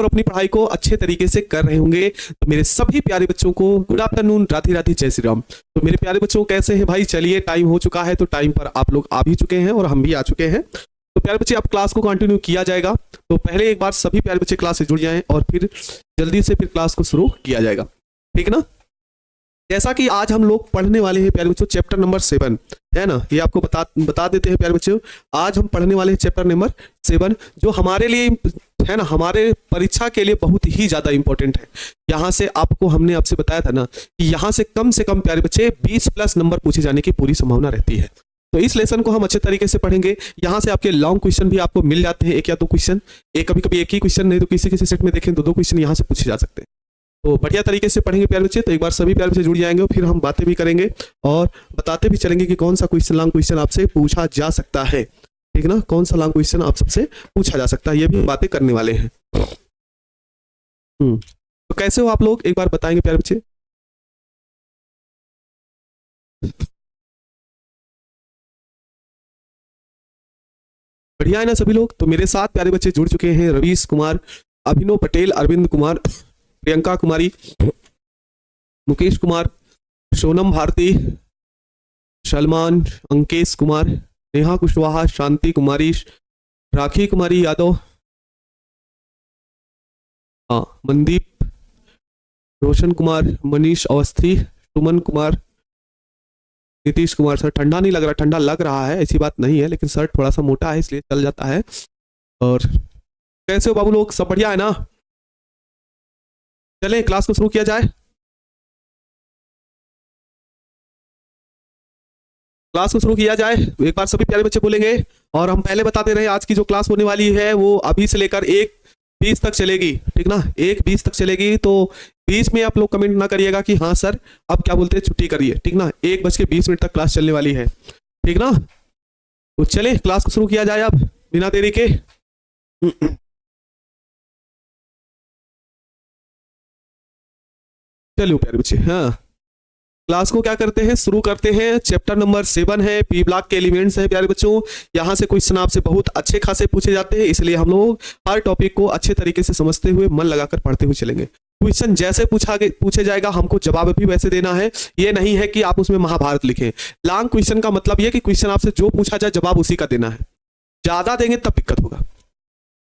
और अपनी पढ़ाई को अच्छे तरीके से कर रहे होंगे। तो मेरे सभी प्यारे बच्चों को गुड आफ्टरनून, राधे राधे, जय श्री राम। तो मेरे प्यारे बच्चों कैसे हैं भाई? चलिए टाइम हो चुका है, तो टाइम पर आप लोग आ भी चुके हैं और हम भी आ चुके हैं। तो प्यारे बच्चे अब क्लास को कंटिन्यू किया जाएगा। तो पहले एक बार सभी प्यारे बच्चे क्लास से जुड़ जाएं और फिर जल्दी से फिर क्लास को शुरू किया जाएगा, ठीक ना। जैसा कि आज हम लोग पढ़ने वाले हैं प्यारे बच्चों चैप्टर नंबर 7, है ना। ये आपको बता देते हैं प्यारे बच्चों, आज हम पढ़ने वाले हैं चैप्टर नंबर 7, जो हमारे लिए है ना, हमारे परीक्षा के लिए बहुत ही ज्यादा इंपॉर्टेंट है। यहाँ से आपको हमने आपसे बताया था ना कि यहाँ से कम प्यारे बच्चे 20+ नंबर पूछे जाने की पूरी संभावना रहती है। तो इस लेसन को हम अच्छे तरीके से पढ़ेंगे। यहाँ से आपके लॉन्ग क्वेश्चन भी आपको मिल जाते हैं, 1 या 2 क्वेश्चन, कभी कभी एक ही क्वेश्चन, नहीं तो किसी किसी सेट में देखें 2-2 क्वेश्चन यहाँ से पूछे जा सकते हैं। तो बढ़िया तरीके से पढ़ेंगे प्यारे बच्चे। तो एक बार सभी प्यारे बच्चे जुड़ जाएंगे और फिर हम बातें भी करेंगे और बताते भी चलेंगे कि कौन सा क्वेश्चन लॉन्ग क्वेश्चन आपसे पूछा जा सकता है, ठीक ना। कौन सा लॉन्ग क्वेश्चन आप सबसे पूछा जा सकता है, ये भी बातें करने वाले हैं। तो कैसे हो आप लोग, एक बार बताएंगे प्यारे बच्चे। बढ़िया है ना सभी लोग। तो मेरे साथ प्यारे बच्चे जुड़ चुके हैं रवीश कुमार, अभिनव पटेल, अरविंद कुमार, प्रियंका कुमारी, मुकेश कुमार, सोनम भारती, सलमान, अंकेश कुमार, नेहा कुशवाहा, शांति कुमारी, राखी कुमारी यादव, मनदीप, रोशन कुमार, मनीष अवस्थी, सुमन कुमार, नीतीश कुमार। सर ठंडा नहीं लग रहा? ठंडा लग रहा है, ऐसी बात नहीं है, लेकिन शर्ट थोड़ा सा मोटा है इसलिए चल जाता है। और कैसे हो बाबू लोग, सब बढ़िया है ना? चलें क्लास को शुरू किया जाए। क्लास को शुरू किया जाए, एक बार सभी प्यारे बच्चे बोलेंगे। और हम पहले बताते रहे आज की जो क्लास होने वाली है वो अभी से लेकर 1:20 तक चलेगी, ठीक ना। 1:20 तक चलेगी। तो बीच में आप लोग कमेंट ना करिएगा कि हाँ सर अब क्या बोलते हैं छुट्टी करिए, ठीक ना। 1:20 तक क्लास चलने वाली है, ठीक ना। तो चले क्लास को शुरू किया जाए अब बिना देरी के। चलिए प्यारे बच्चे, हाँ क्लास को क्या करते हैं, शुरू करते हैं। चैप्टर नंबर 7 है, पी ब्लॉक के एलिमेंट्स है प्यारे बच्चों। यहाँ से क्वेश्चन आपसे बहुत अच्छे खासे पूछे जाते हैं, इसलिए हम लोग हर टॉपिक को अच्छे तरीके से समझते हुए मन लगाकर पढ़ते हुए चलेंगे। क्वेश्चन जैसे पूछे जाएगा हमको जवाब भी वैसे देना है। ये नहीं है कि आप उसमें महाभारत लिखें। लॉन्ग क्वेश्चन का मतलब ये कि क्वेश्चन आपसे जो पूछा जाए जवाब उसी का देना है। ज्यादा देंगे तब दिक्कत होगा,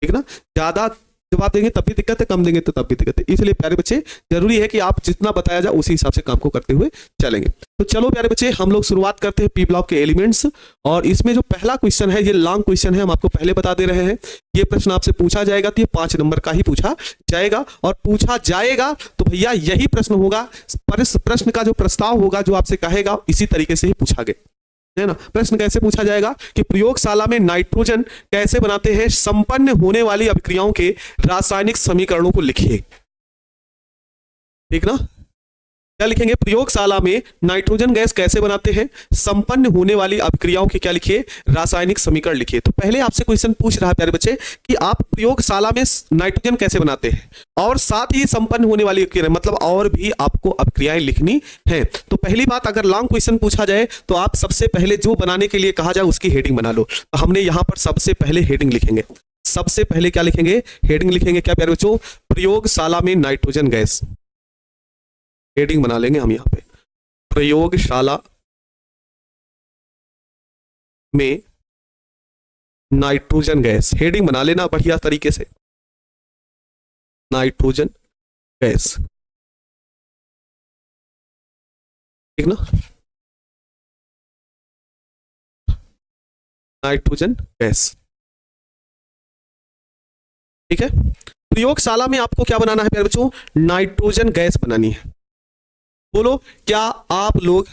ठीक ना। ज्यादा जवाब देंगे तब भी दिक्कत है, कम देंगे तो तब भी दिक्कत है। इसलिए प्यारे बच्चे जरूरी है कि आप जितना बताया जाए उसी हिसाब से काम को करते हुए चलेंगे। तो चलो प्यारे बच्चे हम लोग शुरुआत करते हैं पी ब्लॉक के एलिमेंट्स। और इसमें जो पहला क्वेश्चन है ये लॉन्ग क्वेश्चन है, हम आपको पहले बता दे रहे हैं। ये प्रश्न आपसे पूछा जाएगा तो ये 5 नंबर का ही पूछा जाएगा। और पूछा जाएगा तो भैया यही प्रश्न होगा, प्रश्न का जो प्रस्ताव होगा जो आपसे कहेगा इसी तरीके से ही पूछा गया, है ना। प्रश्न कैसे पूछा जाएगा कि प्रयोगशाला में नाइट्रोजन कैसे बनाते हैं, संपन्न होने वाली अभिक्रियाओं के रासायनिक समीकरणों को लिखिए, ठीक ना। क्या लिखेंगे? प्रयोगशाला में नाइट्रोजन गैस कैसे बनाते हैं, संपन्न होने वाली अभिक्रियाओं के क्या लिखिए, रासायनिक समीकरण लिखिए। तो पहले आपसे क्वेश्चन पूछ रहा है प्यारे बच्चे कि आप प्रयोगशाला में नाइट्रोजन कैसे बनाते हैं और साथ ही संपन्न होने वाली मतलब और भी आपको अभिक्रियाएं लिखनी है। तो पहली बात, अगर लॉन्ग क्वेश्चन पूछा जाए तो आप सबसे पहले जो बनाने के लिए कहा जाए उसकी हेडिंग बना लो। तो हमने यहां पर सबसे पहले हेडिंग लिखेंगे। सबसे पहले क्या लिखेंगे? हेडिंग लिखेंगे। क्या प्यारे बच्चों? प्रयोगशाला में नाइट्रोजन गैस। हेडिंग बना लेंगे हम यहां पे, प्रयोगशाला में नाइट्रोजन गैस। हेडिंग बना लेना बढ़िया तरीके से, नाइट्रोजन गैस, ठीक ना। नाइट्रोजन गैस, ठीक है। प्रयोगशाला में आपको क्या बनाना है प्यारे बच्चों? नाइट्रोजन गैस बनानी है। बोलो क्या आप लोग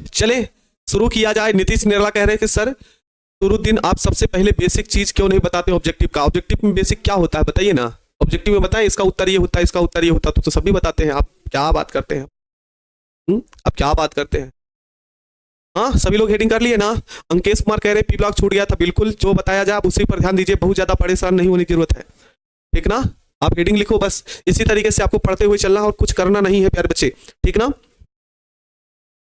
चले शुरू किया जाए। नीतीश निराला कह रहे हैं कि सर शुरुद्दीन आप सबसे पहले बेसिक चीज क्यों नहीं बताते ऑब्जेक्टिव का? ऑब्जेक्टिव में बेसिक क्या होता है बताइए ना। ऑब्जेक्टिव में बताएं इसका उत्तर ये होता है, इसका उत्तर ये होता है, तो सभी बताते हैं। आप क्या बात करते हैं? आप क्या बात करते हैं? हाँ सभी लोग हेडिंग कर लिए ना। अंकेश कुमार कह रहे पी ब्लॉक छूट गया था। बिल्कुल जो बताया जाए आप उसी पर ध्यान दीजिए, बहुत ज्यादा परेशान नहीं होने की जरूरत है, ठीक ना। आप हेडिंग लिखो बस, इसी तरीके से आपको पढ़ते हुए चलना और कुछ करना नहीं है प्यारे बच्चे, ठीक ना।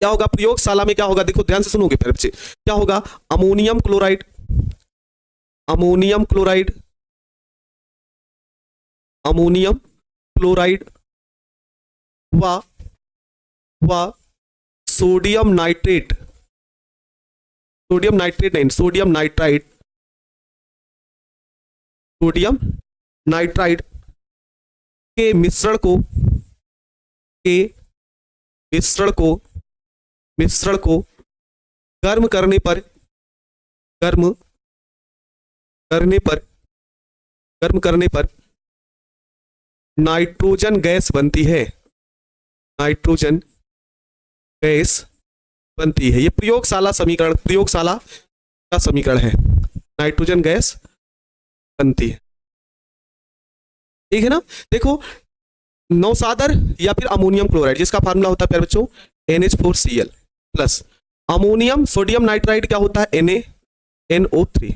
क्या होगा प्रयोगशाला में, क्या होगा, देखो ध्यान से सुनोगे प्यारे बच्चे, क्या होगा, ammonium chloride, ammonium chloride, ammonium chloride व सोडियम नाइट्रेट, सोडियम नाइट्रेट नहीं, सोडियम नाइट्राइड, सोडियम नाइट्राइड के मिश्रण को, के मिश्रण को गर्म करने पर, गर्म करने पर नाइट्रोजन गैस बनती है, नाइट्रोजन गैस बनती है। ये प्रयोगशाला समीकरण, प्रयोगशाला का समीकरण है, नाइट्रोजन गैस बनती है, ठीक है ना। देखो नौसादर या फिर अमोनियम क्लोराइड, जिसका फार्मूला होता है प्यारे बच्चों NH4Cl plus ammonium sodium nitride क्या होता है NaNO3,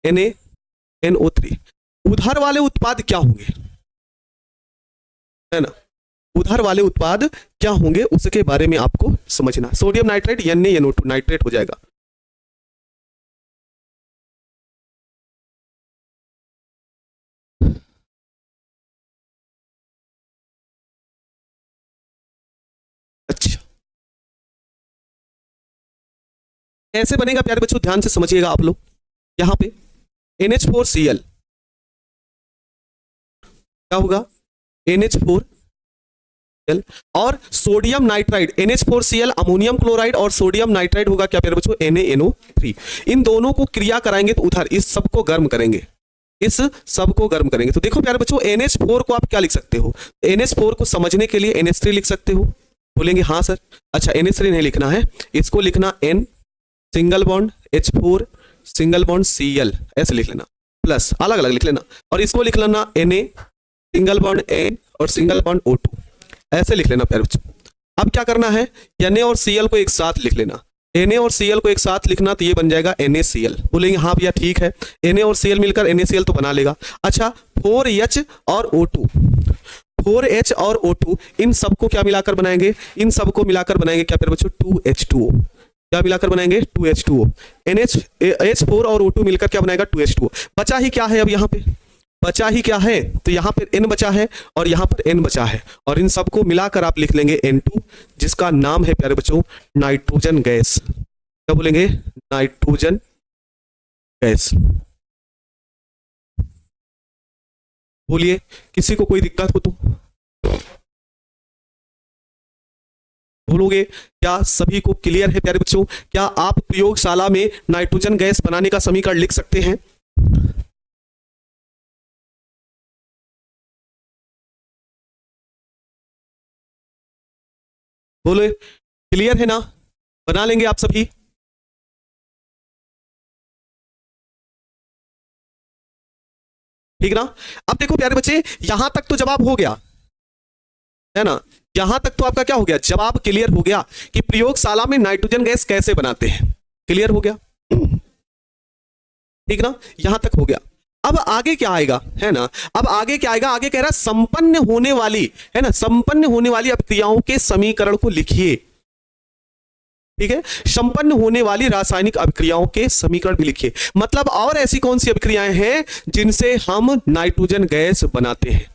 NaNO3। उधर वाले उत्पाद क्या होंगे, है ना, उधर वाले उत्पाद क्या होंगे उसके बारे में आपको समझना। सोडियम नाइट्राइड NaNO2 नाइट्रेट हो जाएगा, अच्छा कैसे बनेगा प्यारे बच्चों, ध्यान से समझिएगा आप लोग। यहां पे NH4Cl क्या होगा NH4Cl और sodium nitride, NH4Cl ammonium chloride और सोडियम नाइट्राइड होगा क्या प्यारे बच्चों NaNO3। इन दोनों को क्रिया कराएंगे तो उधर इस सबको गर्म करेंगे, इस सबको गर्म करेंगे। तो देखो प्यारे बच्चों NH4 को आप क्या लिख सकते हो, NH4 को समझने के लिए NH3 लिख सकते हो, बोलेंगे हाँ सर, अच्छा NH3 नहीं लिखना है, इसको लिखना N single bond H4 single bond Cl ऐसे लिख लेना, प्लस अलग अलग लिख लेना, और इसको लिख लेना Na सिंगल बॉन्ड N और सिंगल बॉन्ड O2 ऐसे लिख लेना प्यारे बच्चों। अब क्या करना है, Na और Cl को एक साथ लिख लेना, Na और Cl को एक साथ लिखना तो ये बन जाएगा NaCl, बोलेंगे हाँ भैया ठीक है, Na और Cl मिलकर NaCl तो बना लेगा। अच्छा 4H और O2, 4H और O2 इन सबको क्या मिलाकर बनाएंगे, इन सबको मिलाकर बनाएंगे क्या प्यारे बच्चों 2H2O, क्या मिलाकर बनाएंगे 2H2O। H4 और O2 मिलकर क्या बनाएगा 2H2O। बचा ही क्या है, अब यहाँ पे बचा ही क्या है, तो यहाँ पर N बचा है और यहाँ पर N बचा है, और इन सबको मिलाकर आप लिख लेंगे N2, जिसका नाम है प्यारे बच्चों नाइट्रोजन गैस। क्या बोलेंगे नाइट्रोजन गैस। बोलिए किसी को कोई दिक्कत हो तो बोलोगे। क्या सभी को क्लियर है प्यारे बच्चों, क्या आप प्रयोगशाला में नाइट्रोजन गैस बनाने का समीकरण लिख सकते हैं। बोले क्लियर है ना, बना लेंगे आप सभी। ठीक ना। अब देखो प्यारे बच्चे यहां तक तो जवाब हो गया है ना, यहां तक तो आपका क्या हो गया, जवाब क्लियर हो गया कि प्रयोगशाला में नाइट्रोजन गैस कैसे बनाते हैं, क्लियर हो गया, ठीक ना, यहां तक हो गया। अब आगे क्या आएगा, है ना, अब आगे क्या आएगा, आगे कह रहा संपन्न होने वाली, है ना, संपन्न होने वाली अभिक्रियाओं के समीकरण को लिखिए। ठीक है, संपन्न होने वाली रासायनिक अभिक्रियाओं के समीकरण भी लिखिए। मतलब और ऐसी कौन सी अभिक्रियाएं हैं जिनसे हम नाइट्रोजन गैस बनाते हैं,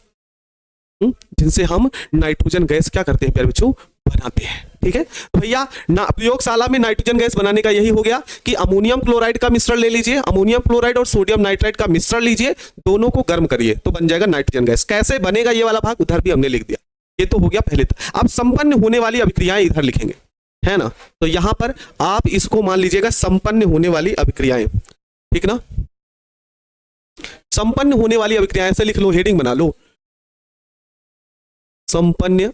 जिनसे हम नाइट्रोजन गैस क्या करते हैं प्यारे बच्चों, बनाते हैं। ठीक है, तो भैया प्रयोगशाला में नाइट्रोजन गैस बनाने का यही हो गया कि अमोनियम क्लोराइड का मिश्रण ले लीजिए, अमोनियम क्लोराइड और सोडियम नाइट्राइड का मिश्रण लीजिए, दोनों को गर्म करिए तो बन जाएगा नाइट्रोजन गैस। कैसे बनेगा ये वाला भाग उधर भी हमने लिख दिया, ये तो हो गया पहले। अब संपन्न होने वाली अभिक्रियाएं इधर लिखेंगे, है ना, तो यहां पर आप इसको मान लीजिएगा संपन्न होने वाली अभिक्रियाएं, ठीक ना, संपन्न होने वाली अभिक्रियाएं से लिख लो, हेडिंग बना लो, संपन्न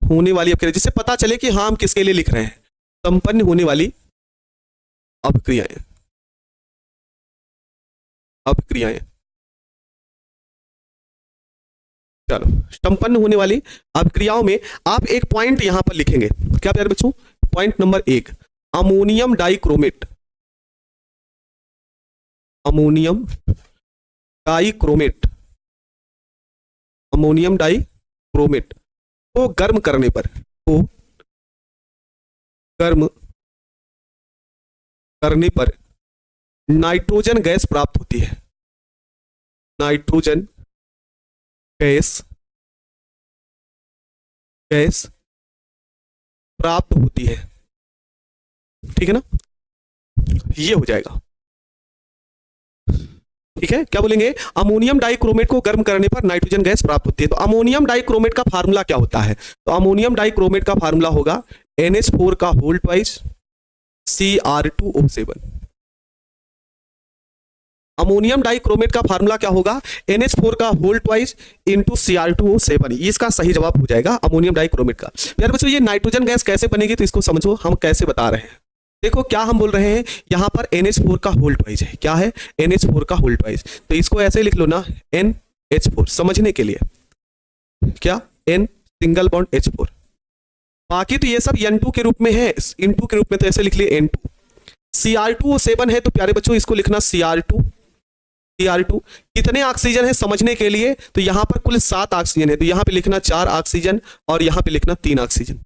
होने वाली अभिक्रिया, जिससे पता चले कि हाँ हम किसके लिए लिख रहे हैं, संपन्न होने वाली अभिक्रियाएं, अभिक्रियाएं। चलो संपन्न होने वाली अभिक्रियाओं में आप एक पॉइंट यहां पर लिखेंगे, क्या प्यारे बच्चों, point number 1 ammonium dichromate, ammonium dichromate, ammonium dichromate को गर्म करने पर, को गर्म करने पर नाइट्रोजन गैस प्राप्त होती है। नाइट्रोजन गैस गैस प्राप्त होती है। ठीक है ना, ये हो जाएगा। ठीक है, क्या बोलेंगे, अमोनियम डाइक्रोमेट को गर्म करने पर नाइट्रोजन गैस प्राप्त होती है। तो अमोनियम डाइक्रोमेट का फार्मूला क्या होता है? तो अमोनियम डाइक्रोमेट का फार्मूला होगा NH4 का whole twice Cr2O7। Ammonium dichromate का फार्मूला क्या होगा? NH4 का होल ट्वाइस इंटू Cr2O7। इसका सही जवाब हो जाएगा अमोनियम डाइक्रोमेट का। यार बच्चों, ये नाइट्रोजन गैस कैसे बनेगी तो इसको समझो, हम कैसे बता रहे हैं। देखो क्या हम बोल रहे हैं, यहां पर NH4 का होल ट्वाइस है। क्या है? NH4 का होल ट्वाइस। तो इसको ऐसे लिख लो ना, NH4 समझने के लिए। क्या? N single bond H4। बाकी तो ये सब N2 के रूप में है, N2 के रूप में, तो ऐसे लिख लिए N2। Cr2O7 है तो प्यारे बच्चों इसको लिखना Cr2। Cr2 कितने ऑक्सीजन है समझने के लिए, तो यहां पर कुल 7 ऑक्सीजन है, तो यहां पे लिखना 4 ऑक्सीजन और यहां पे लिखना 3 ऑक्सीजन।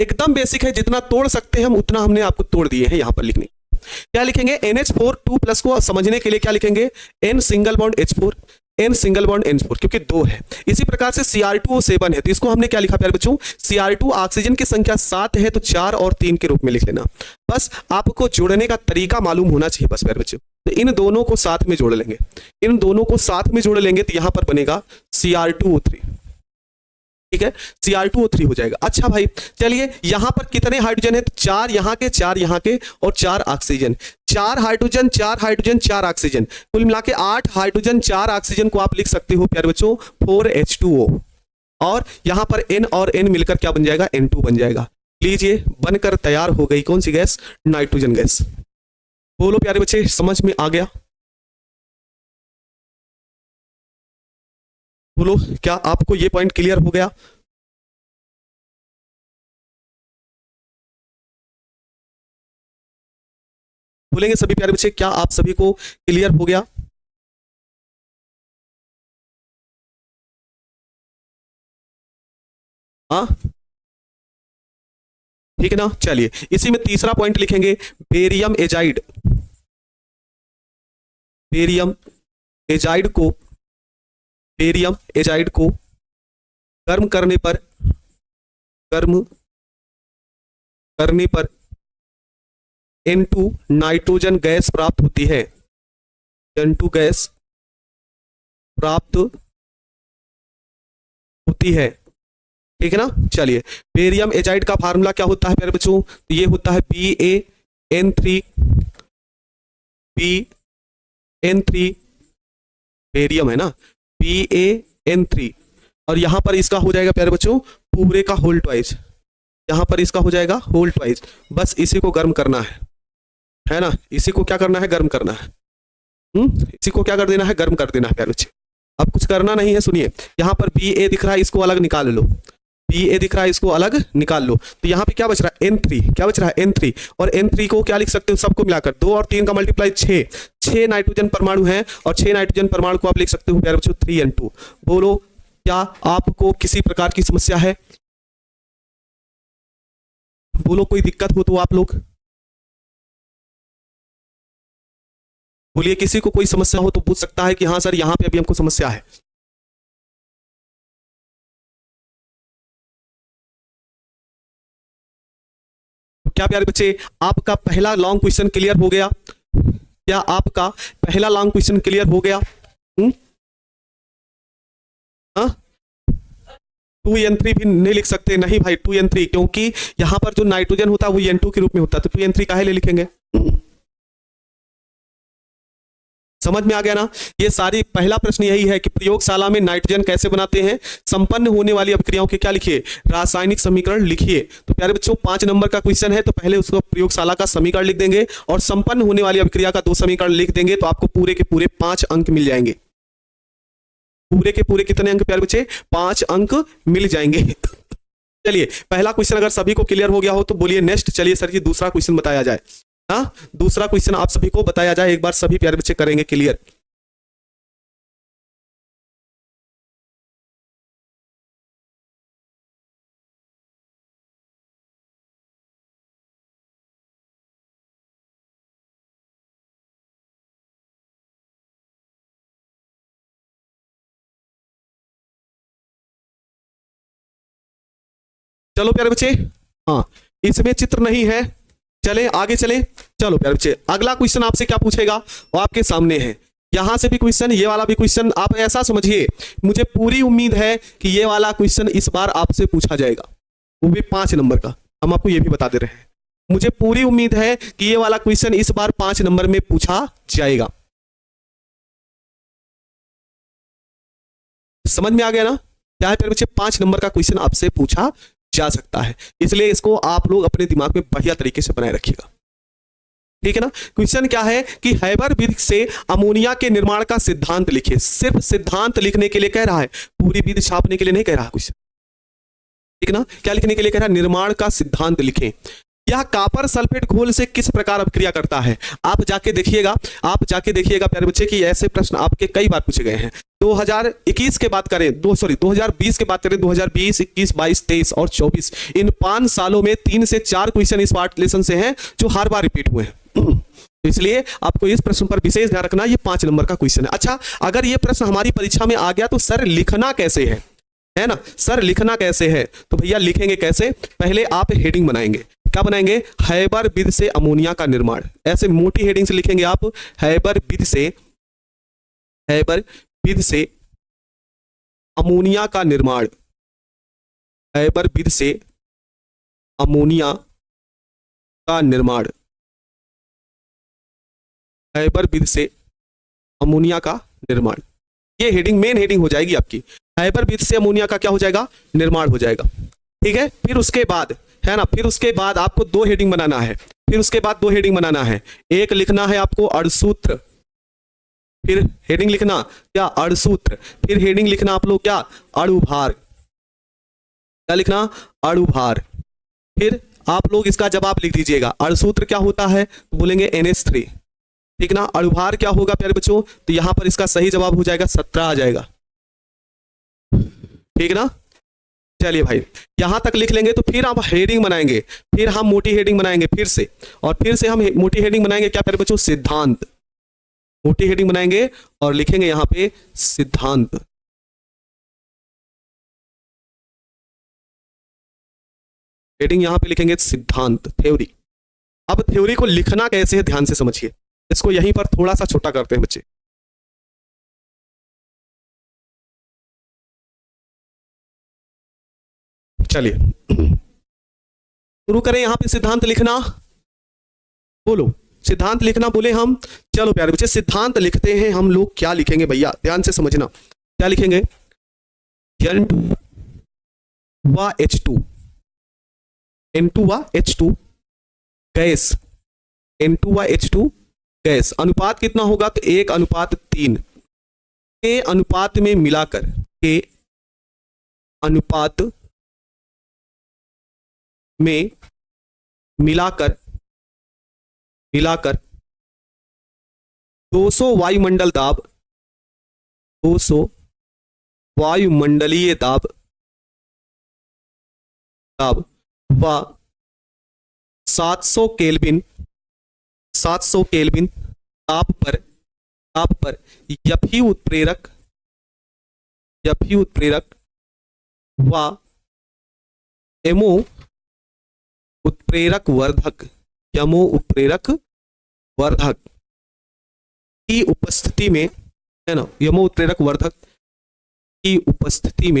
एकदम बेसिक है, जितना तोड़ सकते हैं हम उतना हमने आपको तोड़ दिए हैं यहां पर लिखने। क्या लिखेंगे? NH4 2+ को समझने के लिए क्या लिखेंगे? N single bond H4, N single bond N4, क्योंकि 2 है। इसी प्रकार से Cr2O7 है तो इसको हमने क्या लिखा प्यारे बच्चों? Cr2 ऑक्सीजन की संख्या 7 है तो 4 और 3 के रूप में लिख लेना। बस आपको जोड़ने का तरीका मालूम होना चाहिए बस प्यारे बच्चों। तो इन दोनों को साथ में जोड़ लेंगे, इन दोनों को साथ में जोड़ लेंगे तो यहां पर बनेगा Cr2O3। ठीक है, Cr2O3 हो जाएगा। अच्छा भाई चलिए, यहां पर कितने हाइड्रोजन है? तो 4 यहां के, 4 यहां के और 4 ऑक्सीजन। 4 हाइड्रोजन, 4 हाइड्रोजन, 4 ऑक्सीजन, कुल मिला के 8 हाइड्रोजन, 4 ऑक्सीजन को आप लिख सकते हो प्यारे बच्चों 4H2O। और यहां पर N और N मिलकर क्या बन जाएगा? N2 बन जाएगा। लीजिए बनकर तैयार हो गई कौन सी गैस? Nitrogen gas. बोलो प्यारे बच्चे, समझ में आ गया? बोलो, क्या आपको ये पॉइंट क्लियर हो गया? बोलेंगे सभी प्यारे बच्चे, क्या आप सभी को क्लियर हो गया? हाँ, ठीक है ना। चलिए इसी में तीसरा पॉइंट लिखेंगे, बेरियम एजाइड। बेरियम एजाइड को, बेरियम एजाइड को गर्म करने पर, गर्म करने पर N2 नाइट्रोजन गैस प्राप्त होती है। N2 गैस प्राप्त होती है। ठीक है ना। चलिए, बेरियम एजाइड का फार्मूला क्या होता है प्यारे बच्चों? तो ये होता है BaN3, BN3, बेरियम है ना, BaN3। और यहां पर इसका हो जाएगा प्यारे बच्चों पूरे का होल ट्वाइस। यहां पर इसका हो जाएगा होल ट्वाइस। बस इसी को गर्म करना है ना, इसी को क्या करना है? गर्म करना है। इसी को क्या कर देना है? गर्म कर देना है प्यारे बच्चे। अब कुछ करना नहीं है, सुनिए, यहां पर Ba दिख रहा है, इसको अलग निकाल लो। Ba दिख रहा है, इसको अलग निकाल लो। तो यहां पे क्या बच रहा है? N3। क्या बच रहा है? N3। और N3 को क्या लिख सकते हो? सबको मिलाकर 2 और 3 का मल्टीप्लाई 6। 6 नाइट्रोजन परमाणु है और 6 नाइट्रोजन परमाणु को आप लिख सकते हो प्यारे बच्चों 3N2। बोलो, क्या आपको किसी प्रकार की समस्या है? बोलो, कोई दिक्कत हो तो आप लोग बोलिए। किसी को कोई समस्या हो तो पूछ सकता है कि हाँ सर यहां पे अभी हमको समस्या है। तो क्या प्यारे बच्चे, आपका पहला लॉन्ग क्वेश्चन क्लियर हो गया? क्या आपका पहला लॉन्ग क्वेश्चन क्लियर हो गया? हम्म? हाँ, 2N3 भी नहीं लिख सकते? नहीं भाई, 2N3, क्योंकि यहां पर जो नाइट्रोजन होता है वो N2 के रूप में होता है, तो 2N3 काहे ले लिखेंगे? समझ में आ गया ना। ये सारी पहला प्रश्न यही है कि प्रयोगशाला में नाइट्रोजन कैसे बनाते हैं, संपन्न होने वाली अभिक्रियाओं के क्या लिखिए? रासायनिक समीकरण लिखिए। तो प्यारे बच्चों 5 नंबर का क्वेश्चन है, तो पहले उसको प्रयोगशाला का समीकरण लिख देंगे और संपन्न होने वाली अभिक्रिया का 2 समीकरण लिख देंगे, तो आपको पूरे के पूरे 5 अंक मिल जाएंगे। पूरे के पूरे कितने अंक प्यारे बच्चे? 5 अंक मिल जाएंगे। चलिए, पहला क्वेश्चन अगर सभी को क्लियर हो गया हो तो बोलिए नेक्स्ट। चलिए सर जी, दूसरा क्वेश्चन बताया जाए। हाँ, दूसरा क्वेश्चन आप सभी को बताया जाए, एक बार सभी प्यारे बच्चे करेंगे क्लियर। चलो प्यारे बच्चे, हाँ इसमें चित्र नहीं है, चले आगे चले। चलो प्यारे बच्चे, अगला क्वेश्चन आपसे क्या पूछेगा वो आपके सामने है। यहां से भी क्वेश्चन, ये वाला भी क्वेश्चन। आप ऐसा समझिए, मुझे पूरी उम्मीद है कि ये वाला क्वेश्चन इस बार आपसे पूछा जाएगा, वो भी 5 नंबर का। हम आपको ये भी बता दे रहे हैं, मुझे पूरी उम्मीद है कि ये वाला क्वेश्चन इस बार 5 नंबर में पूछा जाएगा। समझ में आ गया ना? क्या है प्यारे बच्चे, 5 नंबर का क्वेश्चन आपसे पूछा जा सकता है, इसलिए इसको आप लोग अपने दिमाग में बढ़िया तरीके से बनाए रखिएगा, ठीक है ना। क्वेश्चन क्या है कि हैबर विधि से अमोनिया के निर्माण का सिद्धांत लिखिए। सिर्फ सिद्धांत लिखने के लिए कह रहा है, पूरी विधि छापने के लिए नहीं कह रहा क्वेश्चन, ठीक है ना। क्या लिखने के लिए कह रहा है? निर्माण का सिद्धांत लिखें। यह कॉपर सल्फेट घोल से किस प्रकार अभिक्रिया करता है? आप जाके देखिएगा, आप जाके देखिएगा प्यारे बच्चे कि ऐसे प्रश्न आपके कई बार पूछे गए हैं। 2021 के बात करें, 2020 के बात करें, 2020, 21, 22, 23 और 24, इन 5 सालों में 3 से 4 क्वेश्चन इस पार्ट लेसन से हैं जो हर बार रिपीट हुए हैं। तो इसलिए आपको इस प्रश्न पर विशेष ध्यान रखना, ये 5 नंबर का क्वेश्चन है। अच्छा, अगर ये प्रश्न हमारी परीक्षा में आ गया तो सर लिखना कैसे है ना? सर लिखना कैसे है? तो भैया लिखेंगे कैसे? पहले आप हेडिंग बनाएंगे। क्या बनाएंगे? हैबर विधि से अमोनिया का निर्माण। ऐसे मोटी हेडिंग से लिखेंगे आप, हैबर विधि से अमोनिया का निर्माण। हैबर विधि से अमोनिया का निर्माण। हैबर विधि से अमोनिया का निर्माण, ये हेडिंग मेन हेडिंग हो जाएगी आपकी। हैबर विधि से अमोनिया का क्या हो जाएगा? निर्माण हो जाएगा, ठीक है। फिर उसके बाद है ना, फिर उसके बाद आपको 2 हेडिंग बनाना है। फिर उसके बाद 2 हेडिंग बनाना है। एक लिखना है आपको अणुसूत्र, फिर हेडिंग लिखना क्या? अणुसूत्र। फिर हेडिंग लिखना आप लोग क्या? अणुभार। क्या लिखना? अणुभार। फिर आप लोग इसका जवाब लिख दीजिएगा। अणुसूत्र क्या होता है? तो बोलेंगे NH3, ठीक ना। अणुभार क्या होगा प्यारे बच्चों? तो यहां पर इसका सही जवाब हो जाएगा 17 आ जाएगा, ठीक ना। चलिए भाई, यहां तक लिख लेंगे तो फिर आप हेडिंग बनाएंगे, फिर हम मोटी हेडिंग बनाएंगे फिर से, और फिर से हम मोटी हेडिंग बनाएंगे क्या प्यारे बच्चों? सिद्धांत। मोटी हेडिंग बनाएंगे और लिखेंगे यहां पे सिद्धांत। हेडिंग यहां पे लिखेंगे सिद्धांत, थ्योरी। अब थ्योरी को लिखना कैसे है ध्यान से समझिए, इसको यहीं पर थोड़ा सा छोटा करते हैं बच्चे। चलिए शुरू करें यहां पे सिद्धांत लिखना। बोलो सिद्धांत लिखना बोले हम। चलो प्यारे बच्चे, सिद्धांत लिखते हैं हम लोग। क्या लिखेंगे भैया? ध्यान से समझना, क्या लिखेंगे? N2 व H2, N2 व H2 गैस, N2 व H2 गैस। अनुपात कितना होगा? तो 1:3 के अनुपात में मिलाकर, के अनुपात में मिलाकर 200 वायुमंडल दाब, 200 वायुमंडलीय दाब व 700 केल्विन ताप पर यफी उत्प्रेरक व एमो उत्प्रेरक वर्धक, यमो उत्प्रेरक वर्धक की उपस्थिति में, है ना, यमो उत्प्रेरक वर्धक की उपस्थिति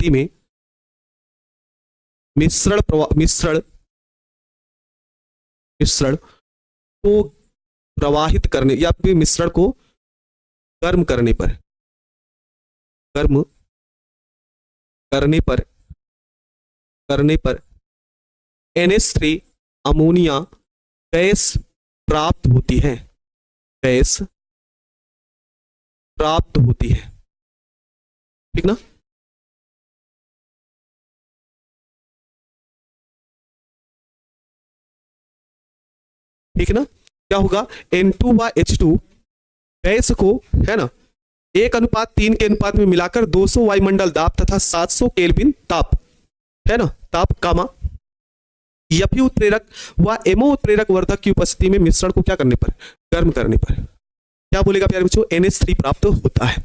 में मिश्रण को प्रवाहित करने या फिर मिश्रण को गर्म करने पर NH3 अमोनिया गैस प्राप्त होती है, ठीक ना। ठीक है ना। क्या होगा? N2 व H2 गैस को, है ना, 1:3 के अनुपात में मिलाकर 200 वायुमंडल दाब तथा 700 केल्विन ताप, है ना, ताप कामा यफी उत्प्रेरक व एमो उत्प्रेरक वर्धक की उपस्थिति में मिश्रण को क्या करने पर? गर्म करने पर क्या बोलेगा प्यारे बच्चों? NH3 प्राप्त होता है।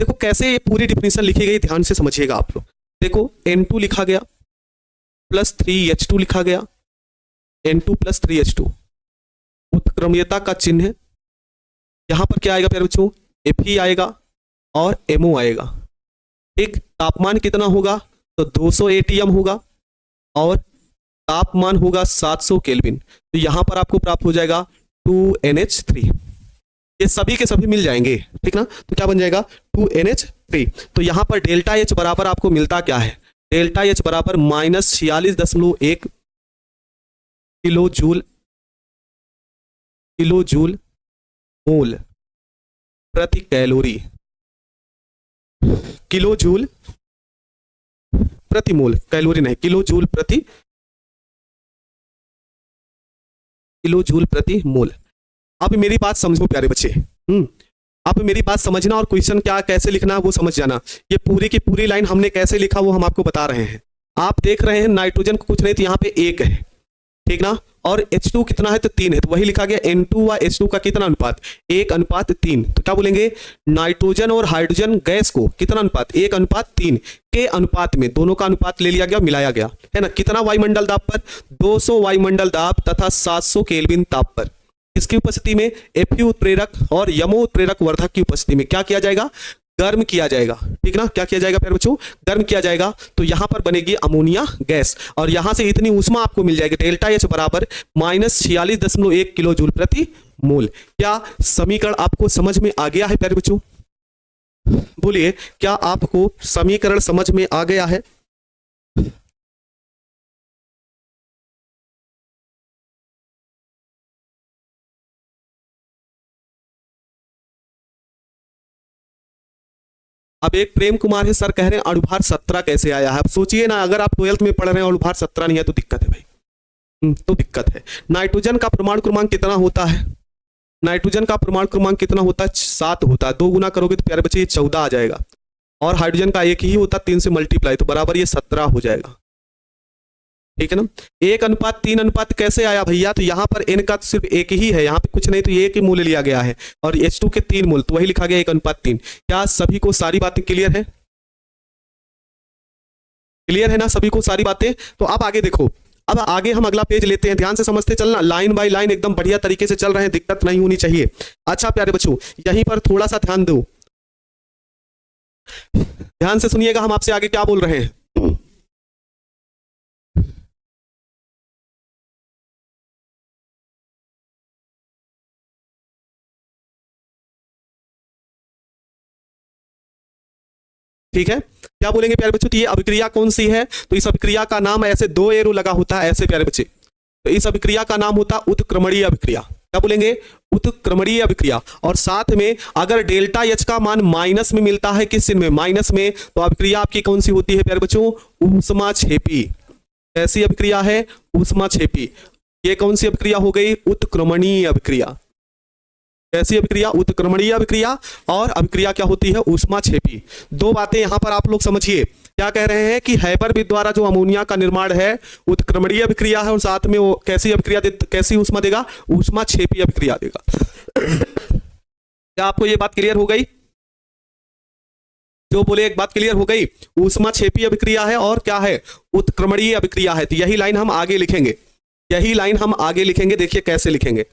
देखो कैसे ये पूरी डिफिनेशन लिखी गई, ध्यान से समझिएगा आप लोग। देखो N2 लिखा गया प्लस 3H2 लिखा गया, N2 प्लस 3H2, उत्क्रमणीयता का चिन्ह है। यहां पर क्या आएगा प्यारे बच्चों, Fe आएगा और MO आएगा। ठीक, तापमान कितना होगा, तो 200 ATM होगा और तापमान होगा 700 केल्विन। तो यहां पर आपको प्राप्त हो जाएगा 2NH3। ये सभी के सभी मिल जाएंगे, ठीक ना। तो क्या बन जाएगा 2NH3। तो यहां पर डेल्टा H बराबर आपको मिलता क्या है, डेल्टा H बराबर -46.1 किलो जूल मोल प्रति कैलोरी, किलो जूल प्रति मोल, कैलोरी नहीं, किलो जूल प्रति मोल। अब मेरी बात समझो प्यारे बच्चे, अब मेरी बात समझना और क्वेश्चन क्या कैसे लिखना है वो समझ जाना। ये पूरी की पूरी लाइन हमने कैसे लिखा वो हम आपको बता रहे हैं। आप देख रहे हैं नाइट्रोजन को कुछ नहीं तो यहाँ पे 1 है, ठीक ना, और H2 कितना है तो 3 है, तो वही लिखा गया N2 व H2 का कितना अनुपात, 1:3। तो क्या बोलेंगे, नाइट्रोजन और हाइड्रोजन गैस को कितना अनुपात, 1:3 के अनुपात में दोनों का अनुपात ले लिया गया, मिलाया गया है ना। कितना वायुमंडल दाब पर, 200 वायुमंडल दाब तथा 700 केल्विन ताप पर, इसकी उपस्थिति में Fe उत्प्रेरक और यमो उत्प्रेरक वर्धक की उपस्थिति में क्या किया जाएगा, गर्म किया जाएगा, ठीक ना। क्या किया जाएगा प्यारे बच्चों, गर्म किया जाएगा। तो यहां पर बनेगी अमोनिया गैस और यहां से इतनी ऊष्मा आपको मिल जाएगी, डेल्टा H बराबर -46.1 किलो जूल प्रति मोल। क्या समीकरण आपको समझ में आ गया है प्यारे बच्चों, बोलिए क्या आपको समीकरण समझ में आ गया है। अब एक प्रेम कुमार है, सर कह रहे हैं अणुभार 17 कैसे आया है। अब सोचिए ना, अगर आप 12th में पढ़ रहे हैं अणुभार 17 नहीं है तो दिक्कत है भाई, तो दिक्कत है। नाइट्रोजन का परमाणु क्रमांक कितना होता है, नाइट्रोजन का परमाणु क्रमांक कितना होता है, 7 होता है। 2 गुना करोगे तो प्यारे बच्चे ये 14 आ जाएगा और हाइड्रोजन का 1 ही होता है, 3 से मल्टीप्लाई, तो बराबर ये 17 हो जाएगा, ठीक है ना। 1:3 कैसे आया भैया, तो यहाँ पर N का तो सिर्फ 1 ही है, यहाँ पे कुछ नहीं, तो ये 1 ही मूल्य लिया गया है और H2 के 3 मूल, तो वही लिखा गया 1:3। क्या सभी को सारी बातें क्लियर है, क्लियर है ना सभी को सारी बातें। तो अब आगे देखो, अब आगे हम अगला पेज लेते हैं, ध्यान से समझते चलना, लाइन बाय लाइन एकदम बढ़िया तरीके से चल रहे हैं, दिक्कत नहीं होनी चाहिए। अच्छा प्यारे बच्चों, यहीं पर थोड़ा सा ध्यान दो, ध्यान से सुनिएगा हम आपसे आगे क्या बोल रहे हैं। ठीक है, क्या बोलेंगे प्यारे बच्चों, तो ये अभिक्रिया कौन सी है, तो इस अभिक्रिया का नाम, ऐसे 2 एरो लगा होता है ऐसे प्यारे बच्चे, तो इस अभिक्रिया का नाम होता है उत्क्रमणीय अभिक्रिया। क्या बोलेंगे, उत्क्रमणीय अभिक्रिया। और साथ में अगर डेल्टा H का मान माइनस में मिलता है, किस चिन्ह में, माइनस में, तो अभिक्रिया आपकी कौन सी होती है प्यारे बच्चों, ऊष्माक्षेपी। कैसी अभिक्रिया है, ऊष्माक्षेपी। ये कौन सी अभिक्रिया हो गई, उत्क्रमणीय अभिक्रिया। कैसी अभिक्रिया, उत्क्रमणीय अभिक्रिया। और अभिक्रिया क्या होती है, ऊष्माक्षेपी। 2 बातें यहां पर आप लोग समझिए, क्या कह रहे हैं कि हैबरविद द्वारा जो अमोनिया का निर्माण है उत्क्रमणीय अभिक्रिया है और साथ में वो कैसी अभिक्रिया कैसी ऊष्मा देगा, ऊष्माक्षेपी अभिक्रिया देगा। क्या आपको ये बात क्लियर हो गई, जो बोले एक बात क्लियर हो गई, ऊष्माक्षेपी अभिक्रिया है और क्या है, उत्क्रमणीय अभिक्रिया है। तो यही लाइन हम आगे लिखेंगे, यही लाइन हम आगे लिखेंगे, देखिए कैसे लिखेंगे,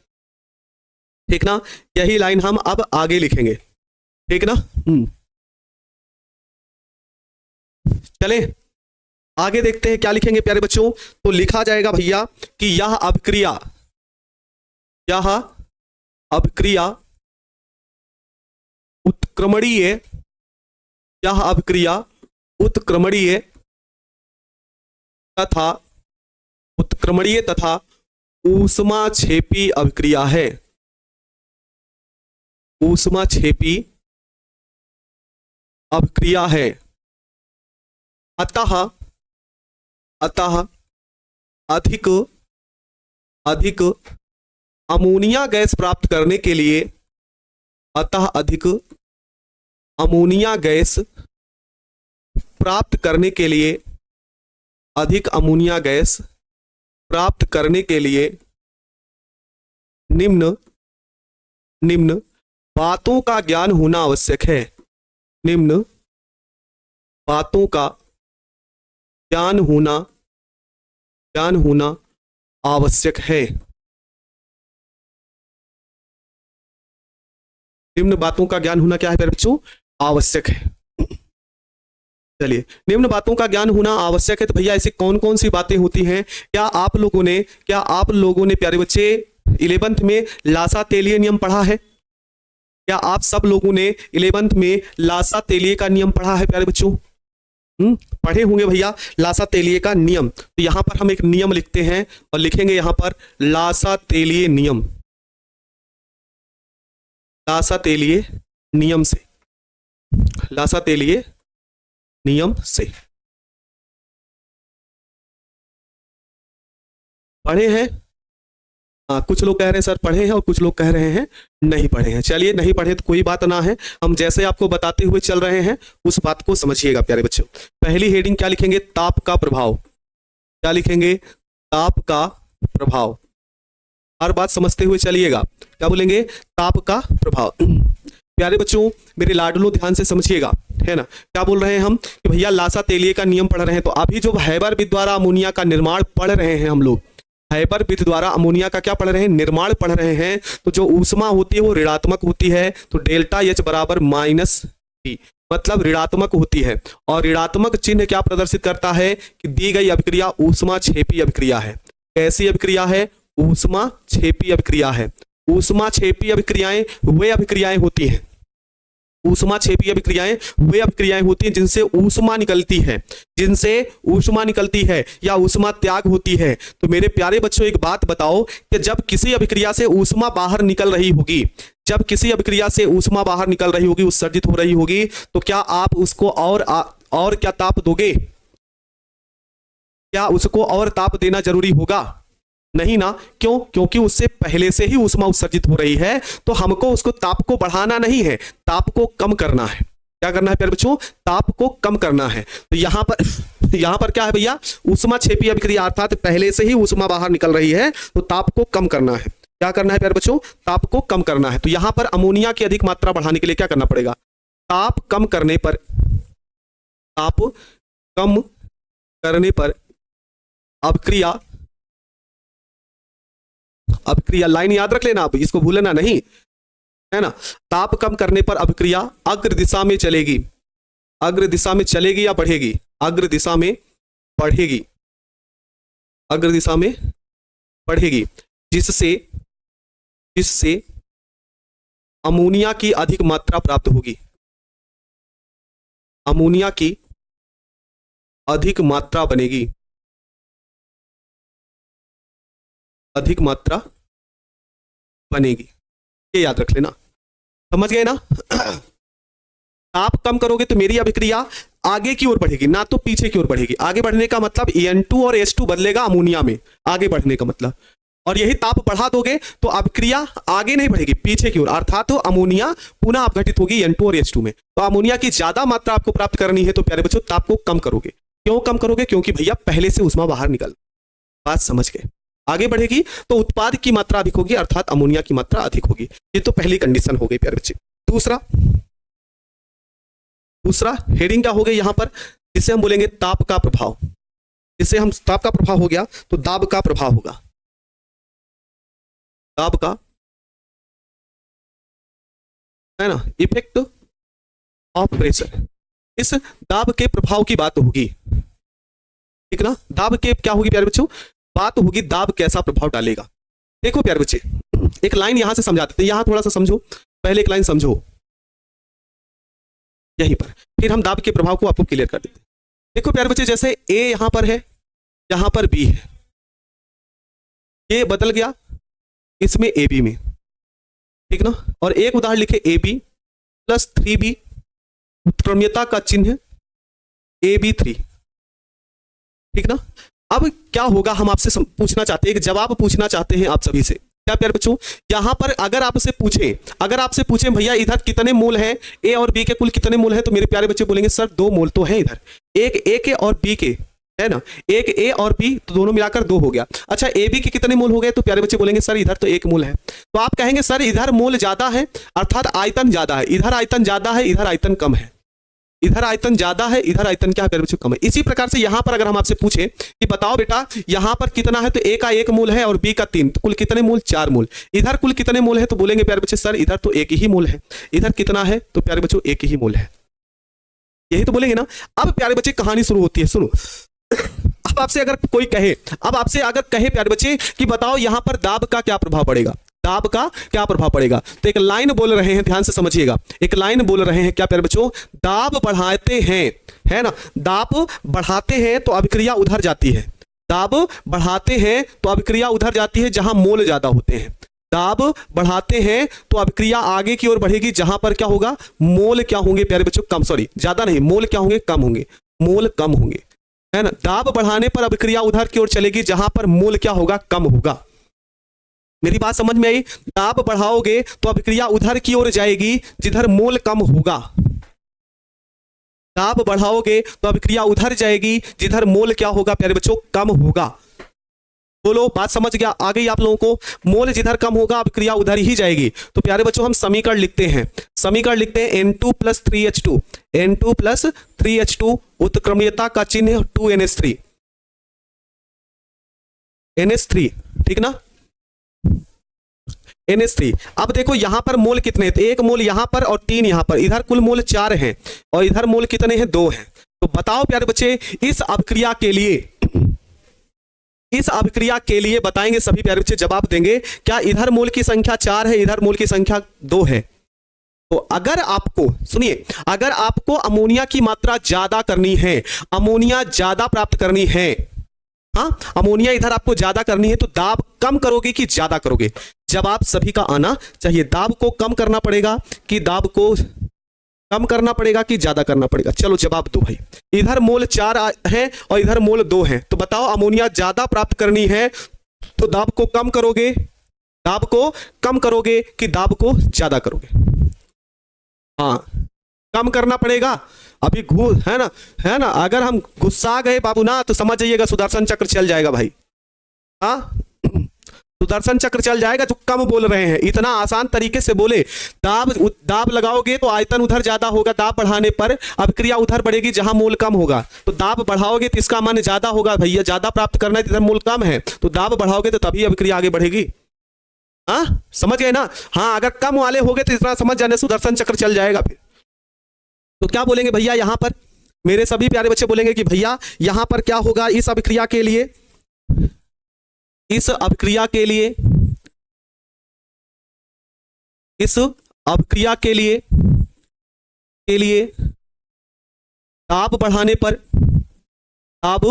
ठीक ना, यही लाइन हम अब आगे लिखेंगे, ठीक ना। चले आगे देखते हैं क्या लिखेंगे प्यारे बच्चों। तो लिखा जाएगा भैया कि यह अभिक्रिया उत्क्रमणीय, यह अभिक्रिया उत्क्रमणीय तथा ऊष्माक्षेपी अभिक्रिया है, ऊष्माक्षेपी अभिक्रिया है। अतः अधिक अमोनिया गैस प्राप्त करने के लिए, अतः अधिक अमोनिया गैस प्राप्त करने के लिए, अधिक अमोनिया गैस प्राप्त करने के लिए निम्न बातों का ज्ञान होना आवश्यक है, निम्न बातों का ज्ञान होना आवश्यक है। निम्न बातों का ज्ञान होना क्या है प्यारे बच्चों? आवश्यक है। चलिए, निम्न बातों का ज्ञान होना आवश्यक है, तो भैया ऐसी कौन कौन सी बातें होती हैं? क्या आप लोगों ने प्यारे बच्चे 11th में लासा तेलिय नियम पढ़ा है? क्या आप सब लोगों ने 11th में लासा तेलिय का नियम पढ़ा है प्यारे बच्चों? पढ़े होंगे भैया लासा तेलिय का नियम। तो यहां पर हम एक नियम लिखते हैं और लिखेंगे यहां पर लासा तेलिय नियम। लासा तेलिय नियम से, लासा तेलिय नियम से पढ़े हैं? कुछ लोग कह रहे हैं सर पढ़े हैं और कुछ लोग कह रहे हैं नहीं पढ़े हैं। चलिए, नहीं पढ़े तो कोई बात ना है, हम जैसे आपको बताते हुए चल रहे हैं उस बात को समझिएगा प्यारे बच्चों। पहली हेडिंग क्या लिखेंगे? ताप का प्रभाव। क्या लिखेंगे? ताप का प्रभाव। हर बात समझते हुए चलिएगा। क्या बोलेंगे? ताप का प्रभाव। प्यारे बच्चों मेरे लाडलो ध्यान से समझिएगा, है ना। क्या बोल रहे हैं हम कि भैया लासा तेलिय का नियम पढ़ रहे हैं, तो अभी जो हैबर विद द्वारा अमोनिया का निर्माण पढ़ रहे हैं हम लोग, हैबर विद द्वारा अमोनिया का क्या पढ़ रहे हैं? निर्माण पढ़ रहे हैं। तो जो ऊष्मा होती है वो ऋणात्मक होती है, तो डेल्टा एच बराबर -T, मतलब ऋणात्मक होती है। और ऋणात्मक चिन्ह क्या प्रदर्शित करता है कि दी गई अभिक्रिया ऊष्मा क्षेपी अभिक्रिया है। कैसी अभिक्रिया है? ऊष्मा क्षेपी अभिक्रिया है। ऊष्मा क्षेपी अभिक्रियाएं वे अभिक्रियाएं होती हैं, ऊष्मा क्षेपी अभिक्रियाएं वे अभिक्रियाएं होती हैं जिनसे ऊष्मा निकलती है, जिनसे ऊष्मा निकलती है या ऊष्मा त्याग होती है। तो मेरे प्यारे बच्चों एक बात बताओ कि जब किसी अभिक्रिया से ऊष्मा बाहर निकल रही होगी, जब किसी अभिक्रिया से ऊष्मा बाहर निकल रही होगी, उत्सर्जित हो रही होगी, तो क्या आप उसको और क्या ताप दोगे? क्या उसको और ताप देना जरूरी होगा? नहीं ना। क्यों? क्योंकि उससे पहले से ही ऊष्मा उत्सर्जित हो रही है, तो हमको उसको ताप को बढ़ाना नहीं है, ताप को कम करना है। क्या करना है प्यारे बच्चों? ताप को कम करना है। तो यहां पर क्या है भैया? ऊष्मा क्षेपी अभिक्रिया, अर्थात पहले से ही ऊष्मा बाहर निकल रही है, तो ताप को कम करना है। क्या करना है प्यारे बच्चों? ताप को कम करना है। तो यहां पर अमोनिया की अधिक मात्रा बढ़ाने के लिए क्या करना पड़ेगा? ताप कम करने पर अभिक्रिया लाइन याद रख लेना, आप इसको भूलना नहीं, है ना। ताप कम करने पर अभिक्रिया अग्र दिशा में चलेगी। अग्र दिशा में चलेगी या बढ़ेगी? अग्र दिशा में बढ़ेगी। अग्र दिशा में बढ़ेगी, जिससे अमोनिया की अधिक मात्रा प्राप्त होगी। अमोनिया की अधिक मात्रा बनेगी, अधिक मात्रा बनेगी, ये याद रख लेना। समझ गए ना? ताप कम करोगे तो मेरी अभिक्रिया आगे की ओर बढ़ेगी, ना तो पीछे की ओर बढ़ेगी। आगे बढ़ने का मतलब En2 और H2 बदलेगा अमोनिया में, आगे बढ़ने का मतलब। और यही ताप बढ़ा दोगे तो अभिक्रिया आगे नहीं बढ़ेगी, पीछे की ओर, अर्थात तो अमोनिया पुनः अपघटित होगी N2 और H2 में। तो अमोनिया की ज्यादा मात्रा आपको प्राप्त करनी है, तो प्यारे बच्चों ताप को कम करोगे। क्यों कम करोगे? क्योंकि भैया पहले से ऊष्मा बाहर निकल, बात समझ गए। आगे बढ़ेगी तो उत्पाद की मात्रा अधिक होगी, अर्थात अमोनिया की मात्रा अधिक होगी। ये तो पहली कंडीशन हो गई प्यारे बच्चे। दूसरा हेडिंग क्या हो गई यहां पर, जिसे हम बोलेंगे ताप का प्रभाव। जिसे हम ताप का प्रभाव हो गया तो दाब का प्रभाव होगा। दाब का, है ना, इफेक्ट ऑफ प्रेशर। इस दाब के प्रभाव की बात होगी, ठीक ना। दाब के क्या होगी प्यारे बच्चों? बात होगी दाब कैसा प्रभाव डालेगा। देखो प्यारे बच्चे, एक लाइन यहां से समझा देते हैं, यहां थोड़ा सा समझो, पहले एक लाइन समझो यहीं पर, फिर हम दाब के प्रभाव को आपको क्लियर कर देते हैं। देखो प्यारे बच्चे, जैसे ए यहां पर है, यहां पर बी है, ये बदल गया इसमें ए बी में, ठीक ना। और एक उदाहरण लिखे ए बी प्लस 3b, उत्क्रम्यता का चिन्ह AB3, ठीक ना। अब क्या होगा, हम आपसे पूछना चाहते हैं, एक जवाब पूछना चाहते हैं आप सभी से। क्या प्यारे बच्चों, यहां पर अगर आपसे पूछें भैया इधर कितने मोल हैं, ए और बी के कुल कितने मोल हैं, तो मेरे प्यारे बच्चे बोलेंगे सर 2 मोल तो हैं इधर, एक ए के और बी के, है ना। एक ए और बी तो दोनों मिलाकर 2 हो गया। अच्छा ए बी के कितने मोल हो गए, तो प्यारे बच्चे बोलेंगे सर इधर तो 1 मोल है। तो आप कहेंगे सर इधर मोल ज्यादा है, अर्थात आयतन ज्यादा है, इधर आयतन ज्यादा है, इधर आयतन कम है। इधर आयतन ज्यादा है, इधर आयतन क्या है प्यारे बच्चों कम है। इसी प्रकार से यहां पर अगर हम आपसे पूछे कि बताओ बेटा यहां पर कितना है, तो ए का 1 मूल है और बी का 3, तो कुल कितने मूल, 4 मूल। इधर कुल कितने मूल है, तो बोलेंगे प्यारे बच्चे सर इधर तो 1 ही मूल है। इधर कितना है, तो प्यारे बच्चों 1 ही मूल है, यही तो बोलेंगे ना। अब प्यारे बच्चे कहानी शुरू होती है, सुनो। अब आपसे अगर कोई कहे, अब आपसे अगर कहे प्यारे बच्चे कि बताओ यहां पर दाब का क्या प्रभाव पड़ेगा, दाब का क्या प्रभाव पड़ेगा, तो एक लाइन बोल रहे हैं, ध्यान से समझिएगा, एक लाइन बोल रहे हैं क्या प्यारे बच्चों, दाब बढ़ाते हैं, है ना, दाब बढ़ाते हैं तो अभिक्रिया उधर जाती है, दाब बढ़ाते हैं तो अभिक्रिया उधर जाती है जहां मोल ज्यादा होते हैं, दाब बढ़ाते हैं तो अभिक्रिया आगे की ओर बढ़ेगी जहां पर क्या होगा, मोल क्या होंगे प्यारे बच्चों, कम, सॉरी ज्यादा नहीं, मोल क्या होंगे, कम होंगे, मोल कम होंगे, है ना। दाब बढ़ाने पर अभिक्रिया उधर की ओर चलेगी जहां पर मोल क्या होगा, कम होगा। मेरी बात समझ में आई, दाब बढ़ाओगे तो अभिक्रिया उधर की ओर जाएगी जिधर मोल कम होगा, दाब बढ़ाओगे तो अभिक्रिया उधर जाएगी जिधर मोल क्या होगा प्यारे बच्चों, कम होगा। बोलो बात समझ गया, आ गई आप लोगों को, मोल जिधर कम होगा अभिक्रिया उधर ही जाएगी। तो प्यारे बच्चों हम समीकरण लिखते हैं, समीकरण लिखते हैं N2 + 3H2, N2 + 3H2, उत्क्रमणीयता का चिन्ह 2NH3, NH3, ठीक ना, NH3। अब देखो यहां पर मोल कितने हैं, तो 1 मोल यहां पर और 3 यहां पर, इधर कुल मोल 4 हैं और इधर मोल कितने हैं, 2 हैं। तो बताओ प्यारे बच्चे इस अभिक्रिया के लिए, इस अभिक्रिया के लिए बताएंगे सभी प्यारे बच्चे, जवाब देंगे, क्या इधर मोल की संख्या 4 है, इधर मोल की संख्या 2 है। तो अगर आपको, सुनिए, अगर आपको अमोनिया की मात्रा ज्यादा करनी है, अमोनिया ज्यादा प्राप्त करनी है, हाँ अमोनिया इधर आपको ज्यादा करनी है, तो दाब कम करोगे कि ज्यादा करोगे, जवाब सभी का आना चाहिए। दाब को कम करना पड़ेगा कि दाब को कम करना पड़ेगा कि ज्यादा करना पड़ेगा, चलो जवाब दो भाई। इधर मोल 4 है और इधर मोल 2 है, तो बताओ अमोनिया ज्यादा प्राप्त करनी है तो दाब को कम करोगे, दाब को कम करोगे कि दाब को ज्यादा करोगे, हाँ कम करना पड़ेगा। अभी है ना, है ना, अगर हम गुस्सा गए बाबू ना तो समझ जाइएगा सुदर्शन चक्र चल जाएगा भाई, हाँ सुदर्शन चक्र चल जाएगा। जो कम बोल रहे हैं इतना आसान तरीके से बोले, दाब लगाओगे तो आयतन उधर ज्यादा होगा, दाब बढ़ाने पर अभिक्रिया उधर बढ़ेगी जहां मोल कम होगा, तो दाब बढ़ाओगे तो इसका मान ज्यादा होगा, भैया ज्यादा प्राप्त करना है, इधर मोल कम है तो दाब बढ़ाओगे तो तभी अभिक्रिया आगे बढ़ेगी, हाँ समझ गए ना। हाँ अगर कम वाले हो गए तो इतना समझ जाने सुदर्शन चक्र चल जाएगा फिर। तो क्या बोलेंगे भैया यहां पर, मेरे सभी प्यारे बच्चे बोलेंगे कि भैया यहां पर क्या होगा, इस अभिक्रिया के लिए, इस अभिक्रिया के लिए, इस अभिक्रिया के लिए दाब बढ़ाने पर, दाब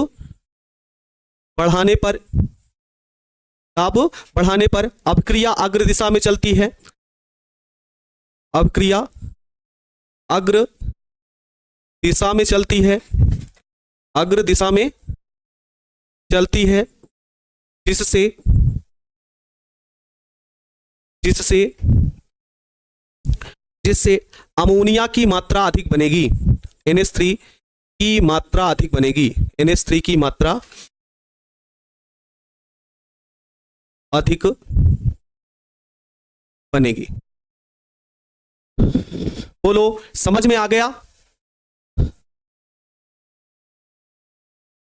बढ़ाने पर, दाब बढ़ाने पर अभिक्रिया अग्र दिशा में चलती है, अभिक्रिया अग्र दिशा में चलती है, अग्र दिशा में चलती है, जिससे जिससे जिससे अमोनिया की मात्रा अधिक बनेगी, NH3 की मात्रा अधिक बनेगी, NH3 की मात्रा अधिक बनेगी। बोलो समझ में आ गया,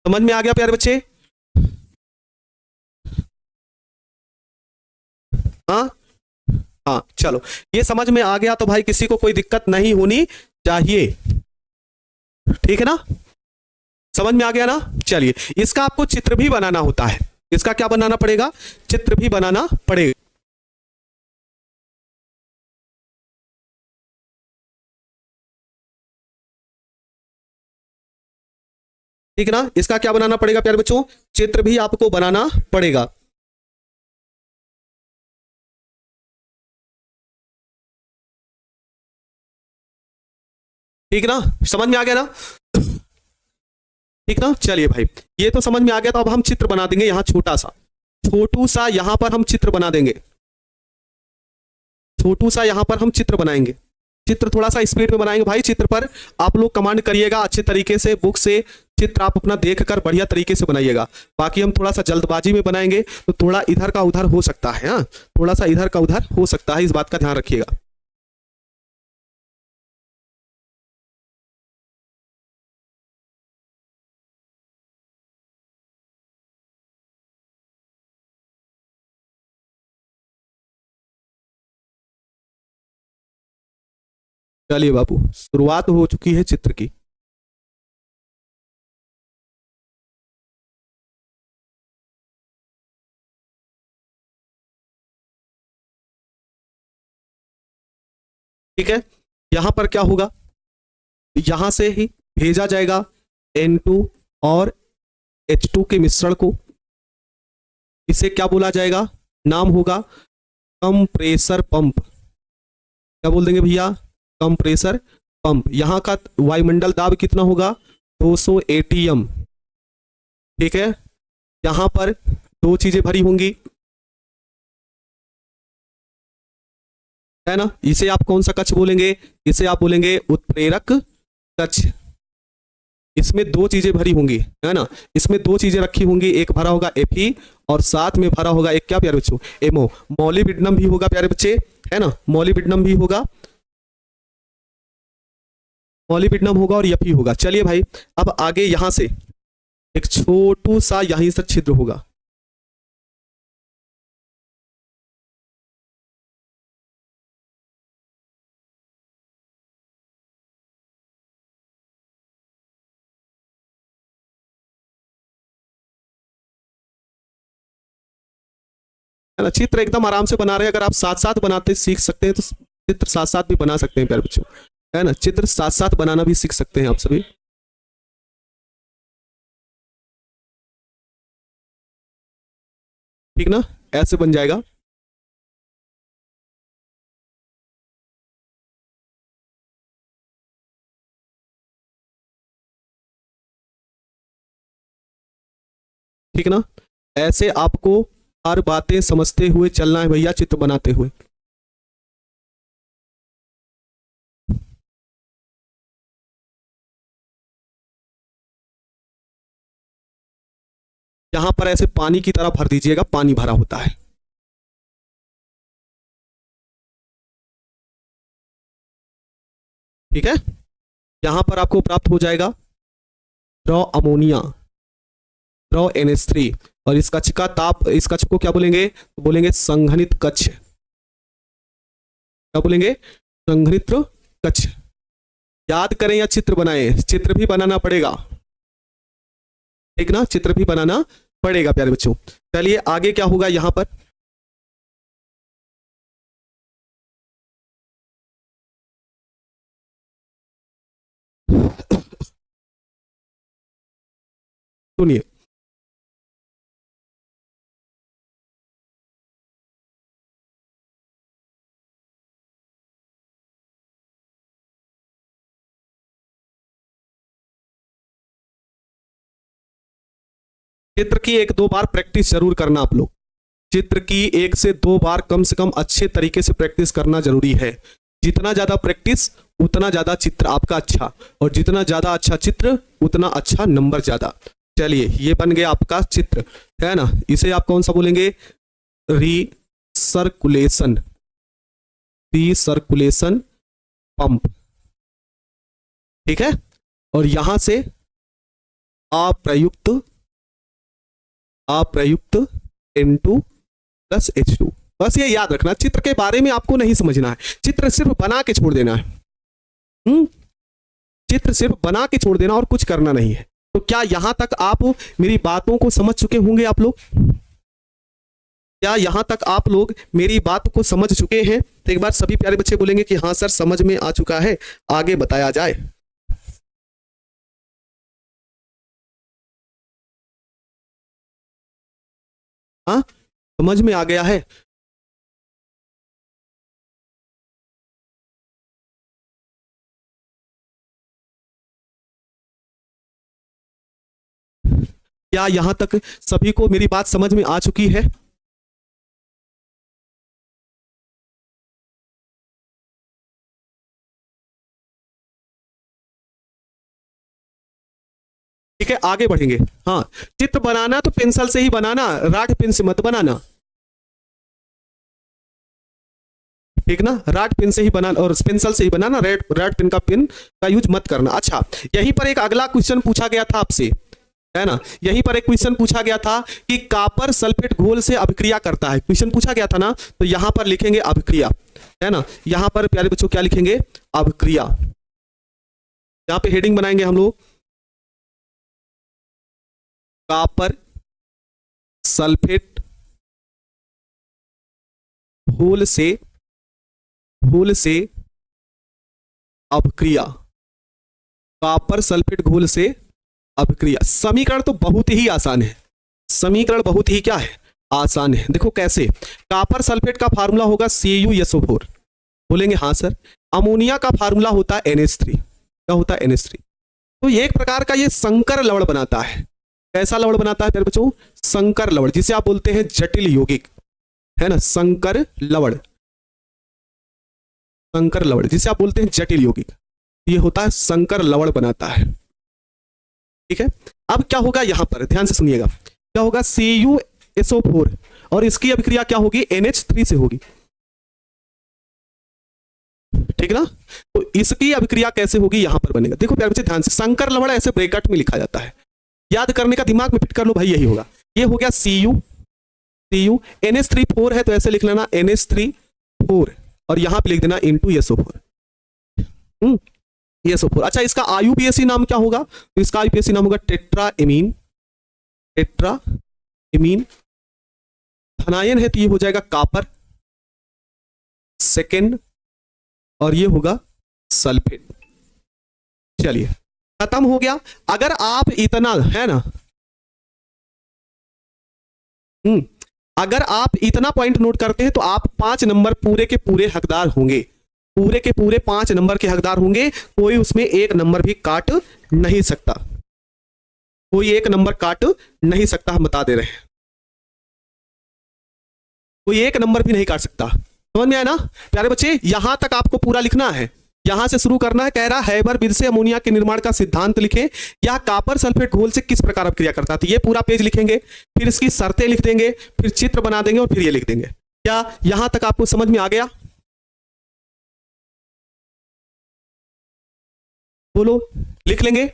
समझ में आ गया प्यारे बच्चे, हाँ हाँ चलो ये समझ में आ गया तो भाई किसी को कोई दिक्कत नहीं होनी चाहिए, ठीक है ना, समझ में आ गया ना। चलिए इसका आपको चित्र भी बनाना होता है, इसका क्या बनाना पड़ेगा, चित्र भी बनाना पड़ेगा। ठीक है ना, इसका क्या बनाना पड़ेगा प्यारे बच्चों, चित्र भी आपको बनाना पड़ेगा। ठीक ना, समझ में आ गया ना, ठीक ना। चलिए भाई ये तो समझ में आ गया, तो अब हम चित्र बना देंगे यहाँ छोटा सा, छोटू सा यहाँ पर हम चित्र बना देंगे, छोटू सा यहाँ पर हम चित्र बनाएंगे, चित्र थोड़ा सा स्पीड में बनाएंगे भाई। चित्र पर आप लोग कमांड करिएगा अच्छे तरीके से, बुक से चित्र आप अपना देखकर बढ़िया तरीके से बनाइएगा। बाकी हम थोड़ा सा जल्दबाजी में बनाएंगे तो थोड़ा इधर का उधर हो सकता है, हाँ थोड़ा सा इधर का उधर हो सकता है, इस बात का ध्यान रखिएगा। चलिए बाबू, शुरुआत हो चुकी है चित्र की। ठीक है, यहां पर क्या होगा, यहां से ही भेजा जाएगा N2 और H2 के मिश्रण को। इसे क्या बोला जाएगा, नाम होगा कंप्रेसर पंप। क्या बोल देंगे भैया, कंप्रेसर पंप। यहां का वायुमंडल दाब कितना होगा, 200 ATM। ठीक है, यहां पर दो चीजें भरी होंगी, है ना। इसे आप कौन सा कक्ष बोलेंगे, इसे आप बोलेंगे उत्प्रेरक कक्ष। इसमें दो चीजें भरी होंगी, है ना। इसमें दो चीजें रखी होंगी, एक भरा होगा Fe और साथ में भरा होगा एक क्या प्यारे बच्चों, एमओ। मॉलिब्डिनम भी होगा प्यारे बच्चे, है ना, मॉलिब्डिनम भी होगा, मॉलिब्डिनम होगा और Fe होगा। चलिए भाई, अब आगे यहां से एक छोटू सा यहीं से छिद्र होगा। है ना, चित्र एकदम आराम से बना रहे हैं। अगर आप साथ साथ बनाते सीख सकते हैं तो चित्र साथ साथ भी बना सकते हैं प्यारे बच्चों, है ना। चित्र साथ साथ बनाना भी सीख सकते हैं आप सभी। ठीक ना, ऐसे बन जाएगा। ठीक ना, ऐसे आपको हर बातें समझते हुए चलना है भैया, चित्र बनाते हुए। यहां पर ऐसे पानी की तरह भर दीजिएगा, पानी भरा होता है। ठीक है, यहां पर आपको प्राप्त हो जाएगा ड्रॉ अमोनिया, ड्रॉ NH3। और इस कक्ष का ताप, इस कक्ष को क्या बोलेंगे, तो बोलेंगे संघनित कक्ष। क्या बोलेंगे, संघनित कक्ष। याद करें या चित्र बनाएं, चित्र भी बनाना पड़ेगा, ठीक ना, चित्र भी बनाना पड़ेगा प्यारे बच्चों। चलिए आगे क्या होगा यहां पर, सुनिए। चित्र की एक दो बार प्रैक्टिस जरूर करना आप लोग, चित्र की एक से दो बार कम से कम अच्छे तरीके से प्रैक्टिस करना जरूरी है। जितना ज्यादा प्रैक्टिस उतना ज्यादा चित्र आपका अच्छा, और जितना ज्यादा अच्छा चित्र उतना अच्छा नंबर ज्यादा। चलिए, ये बन गया आपका चित्र, है ना। इसे आप कौन सा बोलेंगे, रीसर्कुलेशन, रीसर्कुलेशन पंप। ठीक है, और यहां से अप्रयुक्त, अप्रयुक्त N2 प्लस H2। बस ये याद रखना, चित्र के बारे में आपको नहीं समझना है, चित्र सिर्फ बना के छोड़ देना है। चित्र सिर्फ बना के छोड़ देना और कुछ करना नहीं है। तो क्या यहां तक आप मेरी बातों को समझ चुके होंगे आप लोग, क्या यहां तक आप लोग मेरी बात को समझ चुके हैं? तो एक बार सभी प्यारे बच्चे बोलेंगे कि हाँ सर समझ में आ चुका है, आगे बताया जाए। हाँ, समझ में आ गया है। क्या यहां तक सभी को मेरी बात समझ में आ चुकी है? ठीक है, आगे बढ़ेंगे। हाँ, चित्र बनाना तो पेंसिल से ही बनाना, राठ पेन से मत बनाना, ठीक ना। राठ पेन से ही बनाना और पेंसिल से ही बनाना, रेड रेड पेन का पेन का यूज मत करना। अच्छा, यहीं पर एक अगला क्वेश्चन पूछा गया था आपसे, है ना। यहीं पर एक क्वेश्चन पूछा गया था कि कॉपर सल्फेट घोल से अभिक्रिया करता है, क्वेश्चन पूछा गया था ना, तो यहां पर लिखेंगे अभिक्रिया, है ना। यहां पर प्यारे बच्चों क्या लिखेंगे, अभिक्रिया। यहां पे हेडिंग बनाएंगे हम लोग, कॉपर सल्फेट घोल से अभिक्रिया, कॉपर सल्फेट घोल से अभिक्रिया। समीकरण तो बहुत ही आसान है, समीकरण बहुत ही क्या है, आसान है। देखो कैसे, कॉपर सल्फेट का फार्मूला होगा CuSO4, बोलेंगे हाँ सर। अमोनिया का फार्मूला होता है NH3, क्या होता है NH3। तो ये एक प्रकार का ये संकर लवण बनाता है। कैसा लवण बनाता है प्यारे बच्चों, संकर लवण, जिसे आप बोलते हैं जटिल यौगिक, है ना, संकर लवण, संकर लवण जिसे आप बोलते हैं जटिल यौगिक, ये होता है संकर लवण बनाता है। ठीक है, अब क्या होगा यहां पर ध्यान से सुनिएगा, क्या होगा CuSO4 और इसकी अभिक्रिया क्या होगी, NH3 से होगी, ठीक ना। तो इसकी अभिक्रिया कैसे होगी यहां पर बनेगा। देखो प्यारे बच्चे ध्यान से, संकर लवण ऐसे ब्रैकेट में लिखा जाता है, याद करने का दिमाग में फिट कर लो भाई, यही होगा। ये हो गया Cu NH3 है तो ऐसे लिख लेना NH3 और यहां पे लिख देना इंटू SO4, SO4। अच्छा, इसका IUPAC नाम क्या होगा, तो इसका IUPAC नाम होगा टेट्राएमीन, धनायन है तो ये हो जाएगा कॉपर सेकेंड, और ये होगा सल्फेट। चलिए खत्म हो गया। अगर आप इतना, है ना, अगर आप इतना पॉइंट नोट करते हैं तो आप 5 नंबर पूरे के पूरे हकदार होंगे, पूरे के पूरे 5 नंबर के हकदार होंगे। कोई उसमें 1 नंबर भी काट नहीं सकता, कोई 1 नंबर काट नहीं सकता, हम बता दे रहे हैं, कोई 1 नंबर भी नहीं काट सकता। समझ में आया ना प्यारे बच्चे, यहां तक आपको पूरा लिखना है, यहां से शुरू करना है। कह रहा हैबर विध से अमोनिया के निर्माण का सिद्धांत लिखें, या कॉपर सल्फेट घोल से किस प्रकार अभिक्रिया करता है। तो ये पूरा पेज लिखेंगे, फिर इसकी शर्तें लिख देंगे, फिर चित्र बना देंगे और फिर ये लिख देंगे। क्या यहां तक आपको समझ में आ गया, बोलो, लिख लेंगे।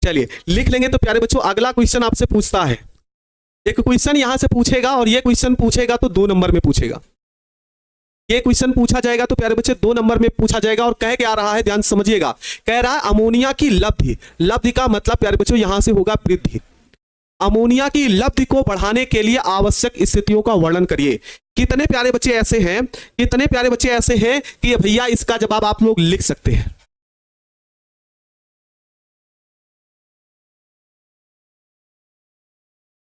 चलिए लिख लेंगे। तो प्यारे बच्चों अगला क्वेश्चन आपसे पूछता है, एक क्वेश्चन यहां से पूछेगा और ये क्वेश्चन पूछेगा तो 2 नंबर में पूछेगा। ये क्वेश्चन पूछा जाएगा तो प्यारे बच्चे 2 नंबर में पूछा जाएगा, और कह के आ रहा है, ध्यान समझिएगा, कह रहा है अमोनिया की लब्धि, लब्धि का मतलब प्यारे बच्चों यहां से होगा वृद्धि। अमोनिया की लब्धि को बढ़ाने के लिए आवश्यक स्थितियों का वर्णन करिए। कितने प्यारे बच्चे ऐसे हैं, कितने प्यारे बच्चे ऐसे हैं कि भैया इसका जवाब आप लोग लिख सकते हैं।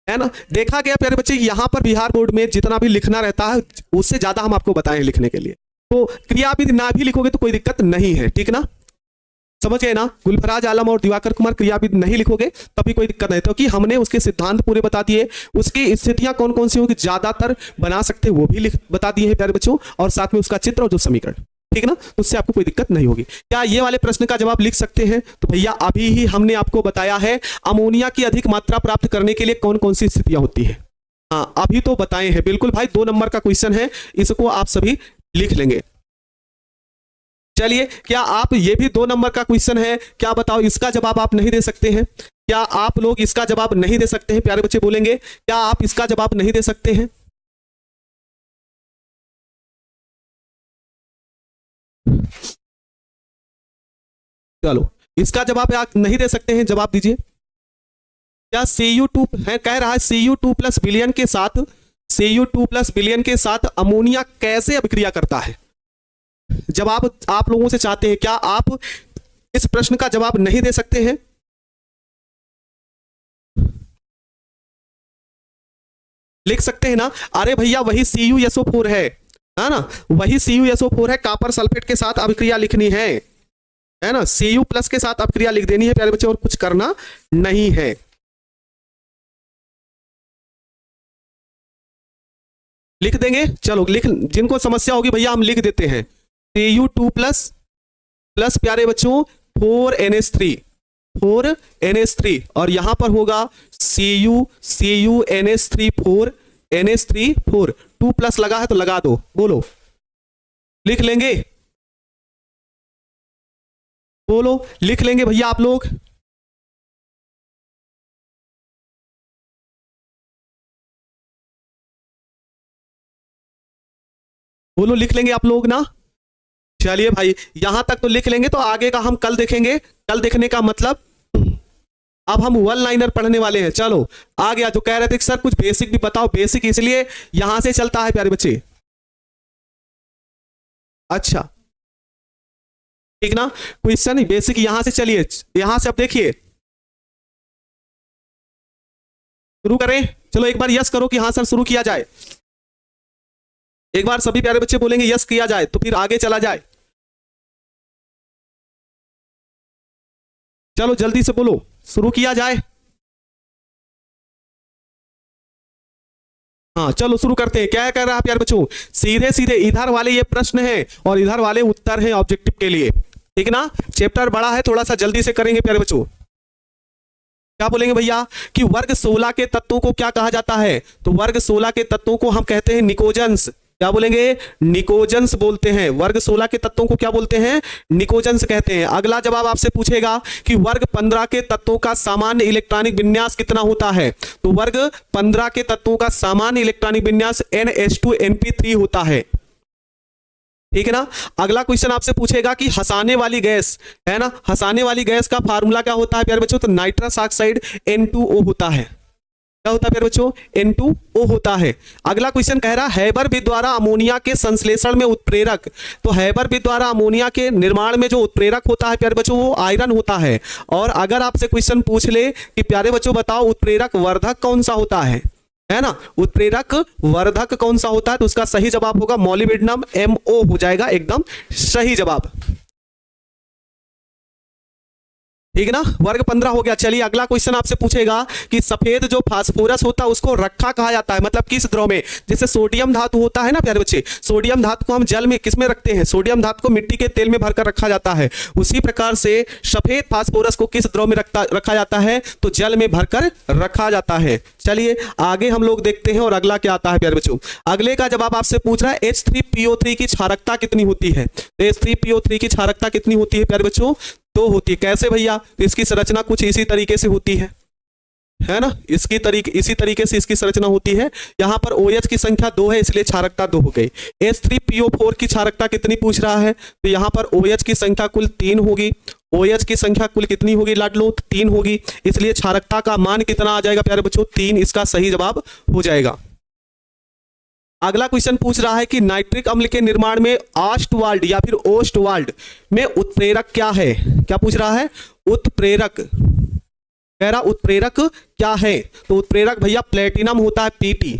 है ना, देखा गया प्यारे बच्चे यहां पर बिहार बोर्ड में जितना भी लिखना रहता है उससे ज्यादा हम आपको बताए हैं लिखने के लिए। तो क्रियाविधि ना भी लिखोगे तो कोई दिक्कत नहीं है, ठीक ना, समझ गए ना। गुलफराज आलम और दिवाकर कुमार क्रियाविधि नहीं लिखोगे तभी कोई दिक्कत नहीं, क्योंकि हमने उसके सिद्धांत पूरे बता दिए, उसकी स्थितियां कौन कौन सी होगी ज्यादातर बना सकते वो भी बता दिए हैं प्यारे बच्चों, और साथ में उसका चित्र और जो समीकरण, ठीक ना, उससे आपको कोई दिक्कत नहीं होगी। क्या ये वाले प्रश्न का जवाब लिख सकते हैं, तो भैया अभी ही हमने आपको बताया है अमोनिया की अधिक मात्रा प्राप्त करने के लिए कौन कौन सी स्थितियां होती है। हाँ अभी तो बताए हैं, बिल्कुल भाई 2 नंबर का क्वेश्चन है, इसको आप सभी लिख लेंगे। चलिए, क्या आप, ये भी 2 नंबर का क्वेश्चन है, क्या बताओ इसका जवाब आप नहीं दे सकते हैं, क्या आप लोग इसका जवाब नहीं दे सकते हैं, प्यारे बच्चे बोलेंगे क्या आप इसका जवाब नहीं दे सकते हैं। चलो इसका जवाब आप नहीं दे सकते हैं, जवाब दीजिए। क्या Cu2 है, कह रहा है Cu2+ विलयन के साथ, Cu2+ विलयन के साथ अमोनिया कैसे अभिक्रिया करता है। जवाब आप लोगों से चाहते हैं, क्या आप इस प्रश्न का जवाब नहीं दे सकते हैं। लिख सकते हैं ना, अरे भैया वही CuSO4 है ना, वही CuSO4 है, कॉपर सल्फेट के साथ अभिक्रिया लिखनी है ना, Cu+ के साथ अभिक्रिया लिख देनी है प्यारे बच्चे, और कुछ करना नहीं है। लिख देंगे, चलो लिख, जिनको समस्या होगी भैया हम लिख देते हैं, Cu2+ प्लस प्यारे बच्चों 4NH3 और यहां पर होगा CuNH3 4 NH3 4 2+ लगा है तो लगा दो, बोलो लिख लेंगे? बोलो, लिख लेंगे भैया आप लोग? बोलो, लिख लेंगे आप लोग ना? चलिए भाई, यहां तक तो लिख लेंगे, तो आगे का हम कल देखेंगे। कल देखने का मतलब अब हम वन लाइनर पढ़ने वाले हैं। चलो आ गया। जो कह रहे थे कि सर कुछ बेसिक भी बताओ, बेसिक इसलिए यहां से चलता है प्यारे बच्चे। अच्छा ठीक ना, क्वेश्चन नहीं, बेसिक यहां से चलिए। यहां से अब देखिए, शुरू करें? चलो एक बार यस करो कि हाँ सर शुरू किया जाए। एक बार सभी प्यारे बच्चे बोलेंगे यस किया जाए, तो फिर आगे चला जाए। चलो जल्दी से बोलो, शुरू किया जाए। हाँ चलो शुरू करते हैं। क्या कर रहा है प्यारे बच्चों? सीधे सीधे इधर वाले ये प्रश्न है और इधर वाले उत्तर हैं ऑब्जेक्टिव के लिए, ठीक ना? चैप्टर बड़ा है, थोड़ा सा जल्दी से करेंगे प्यारे बच्चों। क्या बोलेंगे भैया कि वर्ग 16 के तत्वों को क्या कहा जाता है? तो वर्ग 16 के तत्वों को हम कहते हैं निकोजन्स। क्या बोलेंगे? निकोजन्स बोलते हैं। वर्ग 16 के तत्वों को क्या बोलते हैं? निकोजन्स कहते हैं। अगला जवाब आपसे पूछेगा कि वर्ग 15 के तत्वों का सामान्य इलेक्ट्रॉनिक विन्यास कितना होता है? तो वर्ग 15 के तत्वों का सामान्य इलेक्ट्रॉनिक विन्यास NH2NP3 होता है, ठीक है ना? अगला क्वेश्चन आपसे पूछेगा कि हंसाने वाली गैस है ना, हंसाने वाली गैस का फार्मूला क्या होता है प्यारे बच्चों? तो नाइट्रस ऑक्साइड N2O होता है। क्या होता है प्यारे बच्चों? N2O होता है। अगला क्वेश्चन कह रहा है हैबर-विद द्वारा अमोनिया के संश्लेषण में उत्प्रेरक। तो हैबर-विद द्वारा अमोनिया के निर्माण में जो उत्प्रेरक होता है प्यारे बच्चों, वो आयरन होता है। और अगर आपसे क्वेश्चन पूछ ले कि प्यारे बच्चों बताओ उत्प्रेरक वर्धक कौन सा होता है ना, उत्प्रेरक वर्धक कौन सा होता है, तो उसका सही जवाब होगा मोलिब्डेनम, MO हो जाएगा एकदम सही जवाब, ठीक है ना? वर्ग 15 हो गया। चलिए अगला क्वेश्चन आपसे पूछेगा कि सफेद जो फास्फोरस होता है उसको रखा कहा जाता है, मतलब किस द्रव में? जैसे सोडियम धातु होता है ना प्यारे बच्चे, सोडियम धातु को हम जल में किस में रखते हैं? सोडियम धातु को मिट्टी के तेल में भरकर रखा जाता है। उसी प्रकार से सफेद फास्फोरस को किस द्रव में रखा जाता है? तो जल में भरकर रखा जाता है। चलिए आगे हम लोग देखते हैं और अगला क्या आता है प्यारे बच्चों। अगले का जवाब आपसे पूछ रहा है H3PO3 की क्षारकता कितनी होती है? तो H3PO3 की क्षारकता कितनी होती है प्यारे बच्चों? 2 होती है। कैसे भैया? तो इसकी संरचना कुछ इसी तरीके से होती है ना? इसी तरीके से इसकी संरचना होती है। यहां पर OH की संख्या 2 है, इसलिए क्षारकता 2 हो गई। H3PO4 की क्षारकता कितनी पूछ रहा है? तो यहां पर OH की संख्या कुल 3 होगी। OH की संख्या कुल कितनी होगी लाडलो? 3 होगी, इसलिए क्षारकता का मान कितना आ जाएगा प्यारे बच्चों? 3 इसका सही जवाब हो जाएगा। अगला क्वेश्चन पूछ रहा है कि नाइट्रिक अम्ल के निर्माण में ऑस्टवाल्ड या फिर ओस्टवाल्ड में उत्प्रेरक क्या है? क्या पूछ रहा है? उत्प्रेरक, कह रहा उत्प्रेरक क्या है? तो उत्प्रेरक भैया प्लेटिनम होता है, PT।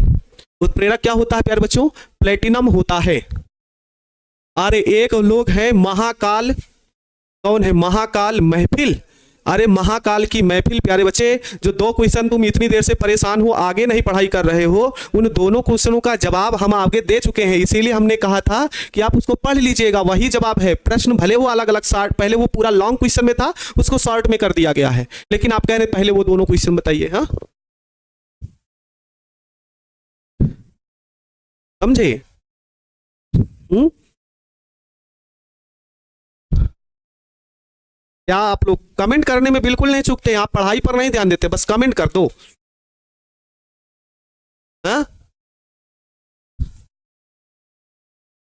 उत्प्रेरक क्या होता है प्यारे बच्चों? प्लेटिनम होता है। अरे एक लोग हैं महाकाल, कौन है? महाकाल महफिल। अरे महाकाल की महफिल प्यारे बच्चे, जो 2 क्वेश्चन तुम इतनी देर से परेशान हो, आगे नहीं पढ़ाई कर रहे हो, उन दोनों क्वेश्चनों का जवाब हम आगे दे चुके हैं। इसीलिए हमने कहा था कि आप उसको पढ़ लीजिएगा, वही जवाब है। प्रश्न भले वो अलग अलग शॉर्ट, पहले वो पूरा लॉन्ग क्वेश्चन में था, उसको शॉर्ट में कर दिया गया है, लेकिन आप कह रहे पहले वो दोनों क्वेश्चन बताइए। हाँ समझे? क्या आप लोग कमेंट करने में बिल्कुल नहीं चूकते हैं? आप पढ़ाई पर नहीं ध्यान देते, बस कमेंट कर दो। हाँ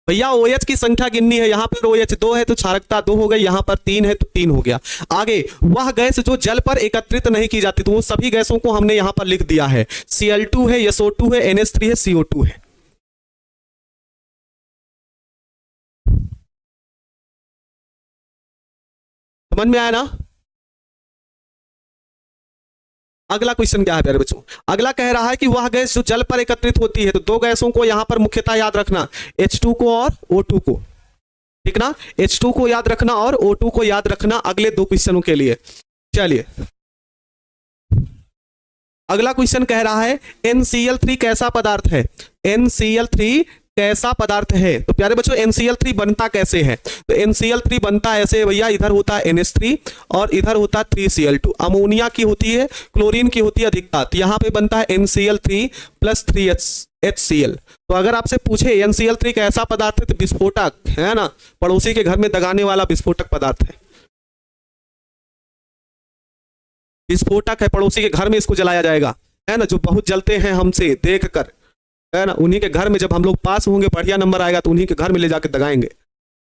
भैया OH की संख्या गिननी है। यहाँ पर OH 2 है तो क्षारकता 2 हो गई, यहाँ पर 3 है तो 3 हो गया। आगे वह गैस जो जल पर एकत्रित नहीं की जाती, तो वो सभी गैसों को हमने यहाँ पर लिख दिया है। Cl2 है, SO2 है, NH3 है, CO2 है। समझ में आया ना? अगला क्वेश्चन क्या है प्यारे बच्चों? अगला कह रहा है कि वह गैस जो जल पर एकत्रित होती है, तो 2 गैसों को यहां पर मुख्यतः याद रखना, H2 को और O2 को, ठीक ना? H2 को याद रखना और O2 को याद रखना अगले 2 क्वेश्चनों के लिए। चलिए अगला क्वेश्चन कह रहा है NCl3 कैसा पदार्थ है? NCl3 कैसा पदार्थ है? तो प्यारे बच्चों NCl3 बनता कैसे है? तो NCl3 बनता ऐसे है भैया, इधर होता है NH3 और इधर होता है 3Cl2। अमोनिया की होती है, क्लोरीन की होती है अधिकता, तो यहां पे बनता है NCl3 प्लस HCl। तो अगर आपसे पूछे NCl3 कैसा पदार्थ है, तो विस्फोटक है ना, पड़ोसी के घर में दगाने वाला विस्फोटक पदार्थ है, विस्फोटक है, पड़ोसी के घर में इसको जलाया जाएगा, है ना, जो बहुत जलते हैं हमसे देख कर, है ना, उन्हीं के घर में जब हम लोग पास होंगे, बढ़िया नंबर आएगा तो उन्हीं के घर में ले जाकर दगाएंगे,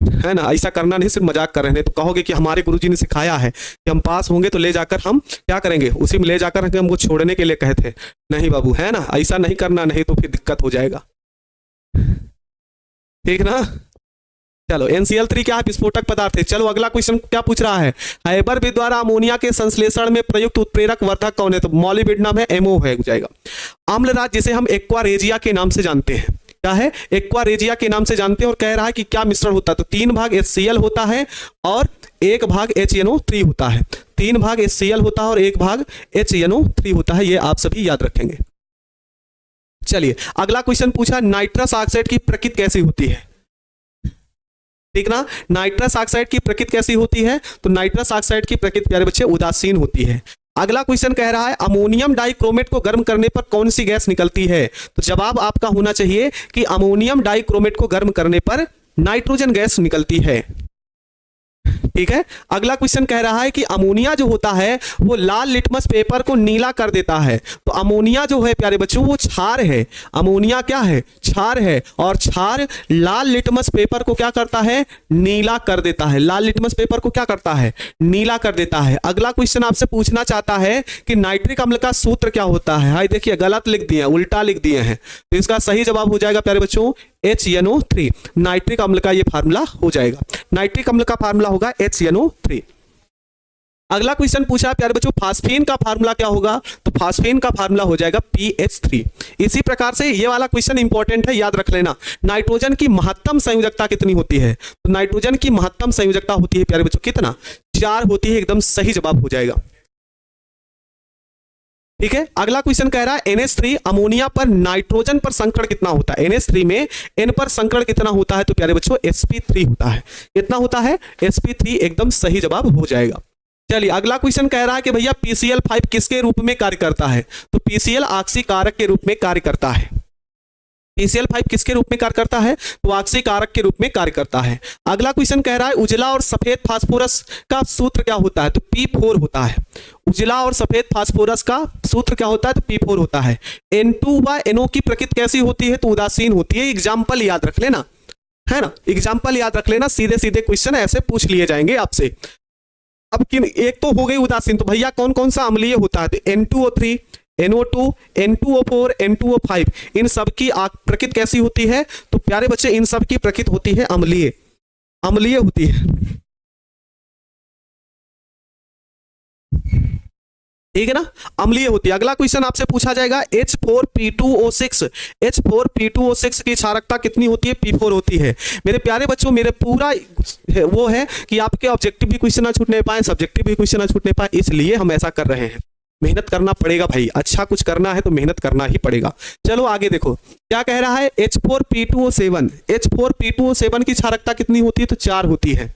है ना। ऐसा करना नहीं, सिर्फ मजाक कर रहे हैं। तो कहोगे कि हमारे गुरुजी ने सिखाया है कि हम पास होंगे तो ले जाकर हम क्या करेंगे, उसी में ले जाकर हमको छोड़ने के लिए कहे थे। नहीं बाबू, है ना, ऐसा नहीं करना, नहीं तो फिर दिक्कत हो जाएगा, ठीक ना। चलो NCl3 क्या है, विस्फोटक पदार्थ है। चलो अगला क्वेश्चन क्या पूछ रहा है, हाइबर विधि द्वारा अमोनिया के संश्लेषण में प्रयुक्त उत्प्रेरक वर्धक कौन है, तो मॉलिब्डेनम है, MO है जाएगा। अम्लराज जिसे हम एक्वा रेजिया के नाम से जानते हैं, क्या है, एक्वा रेजिया के नाम से जानते हैं। और कह रहा है कि क्या मिश्रण होता है, तो 3 भाग HCl होता है और 1 भाग HNO3 होता है। 3 भाग HCl होता है और 1 भाग HNO3 होता है, ये आप सभी याद रखेंगे। चलिए अगला क्वेश्चन पूछा, नाइट्रस ऑक्साइड की प्रकृति कैसी होती है, ठीक ना। नाइट्रस ऑक्साइड की प्रकृति कैसी होती है, तो नाइट्रस ऑक्साइड की प्रकृति प्यारे बच्चे उदासीन होती है। अगला क्वेश्चन कह रहा है, अमोनियम डाइक्रोमेट को गर्म करने पर कौन सी गैस निकलती है, तो जवाब आपका होना चाहिए कि अमोनियम डाइक्रोमेट को गर्म करने पर नाइट्रोजन गैस निकलती है, ठीक है। अगला क्वेश्चन कह रहा है कि अमोनिया जो होता है वो लाल लिटमस पेपर को नीला कर देता है। तो अमोनिया जो है प्यारे बच्चों वो क्षार है, अमोनिया क्या है, क्षार है, और क्षार लाल लिटमस पेपर को क्या करता है, नीला कर देता है, लाल लिटमस पेपर को क्या करता है, नीला कर देता है। अगला क्वेश्चन आपसे पूछना चाहता है कि नाइट्रिक अम्ल का सूत्र क्या होता है। हाय देखिए गलत लिख दिए, उल्टा लिख दिए हैं, तो इसका सही जवाब हो जाएगा प्यारे बच्चों HNO3। नाइट्रिक अम्ल का ये फार्मूला हो जाएगा, नाइट्रिक अम्ल का फार्मूला होगा HNO3। अगला क्वेश्चन पूछा है प्यारे बच्चों, फास्फीन का फार्मूला क्या होगा, तो फास्फीन का फार्मूला हो जाएगा PH3। इसी प्रकार से ये वाला क्वेश्चन इंपॉर्टेंट है, याद रख लेना। नाइट्रोजन की महत्तम संयोजकता कितनी होती है, तो नाइट्रोजन की महत्तम संयोजकता होती है प्यारे बच्चों कितना, 4 होती है, एकदम सही जवाब हो जाएगा, ठीक है। अगला क्वेश्चन कह रहा है NH3 अमोनिया पर नाइट्रोजन पर संकरण कितना होता है, NH3 में N पर संकरण कितना होता है, तो प्यारे बच्चों sp3 होता है, कितना होता है sp3, एकदम सही जवाब हो जाएगा। चलिए अगला क्वेश्चन कह रहा है कि भैया PCl5 किसके रूप में कार्य करता है, तो PCl ऑक्सीकारक के रूप में कार्य करता है। PCl5 किसके रूप में कार्य करता है, तो ऑक्सीकारक के रूप में कार्य करता है। अगला क्वेश्चन कह रहा है उजला और सफेद फास्फोरस का सूत्र क्या होता है, तो P4 होता है। उजला और सफेद फास्फोरस का सूत्र क्या होता है, तो P4 होता है। N2 व NO की प्रकृति कैसी होती है, तो उदासीन होती है। एग्जाम्पल याद रख लेना, है ना, एग्जाम्पल याद रख लेना, सीधे सीधे क्वेश्चन ऐसे पूछ लिए जाएंगे आपसे। अब किन एक तो हो गई उदासीन, तो भैया कौन कौन सा अम्लीय होता है, तो N2O3, NO2, N2O4, N2O5, इन सब की प्रकृति कैसी होती है, तो प्यारे बच्चे इन सब की प्रकृति होती है अम्लीय, अम्लीय होती है, ठीक है ना, अम्लीय होती है। अगला क्वेश्चन आपसे पूछा जाएगा H4P2O6, H4P2O6 की क्षारकता कितनी होती है, P4 होती है। मेरे प्यारे बच्चों मेरे पूरा वो है कि आपके ऑब्जेक्टिव भी क्वेश्चन ना छूटने पाए, सब्जेक्टिव भी क्वेश्चन ना छूटने पाए, इसलिए हम ऐसा कर रहे हैं। मेहनत करना पड़ेगा भाई, अच्छा कुछ करना है तो मेहनत करना ही पड़ेगा। चलो आगे देखो क्या कह रहा है, H4P2O7, H4P2O7 की क्षारकता कितनी होती है, तो 4 होती है।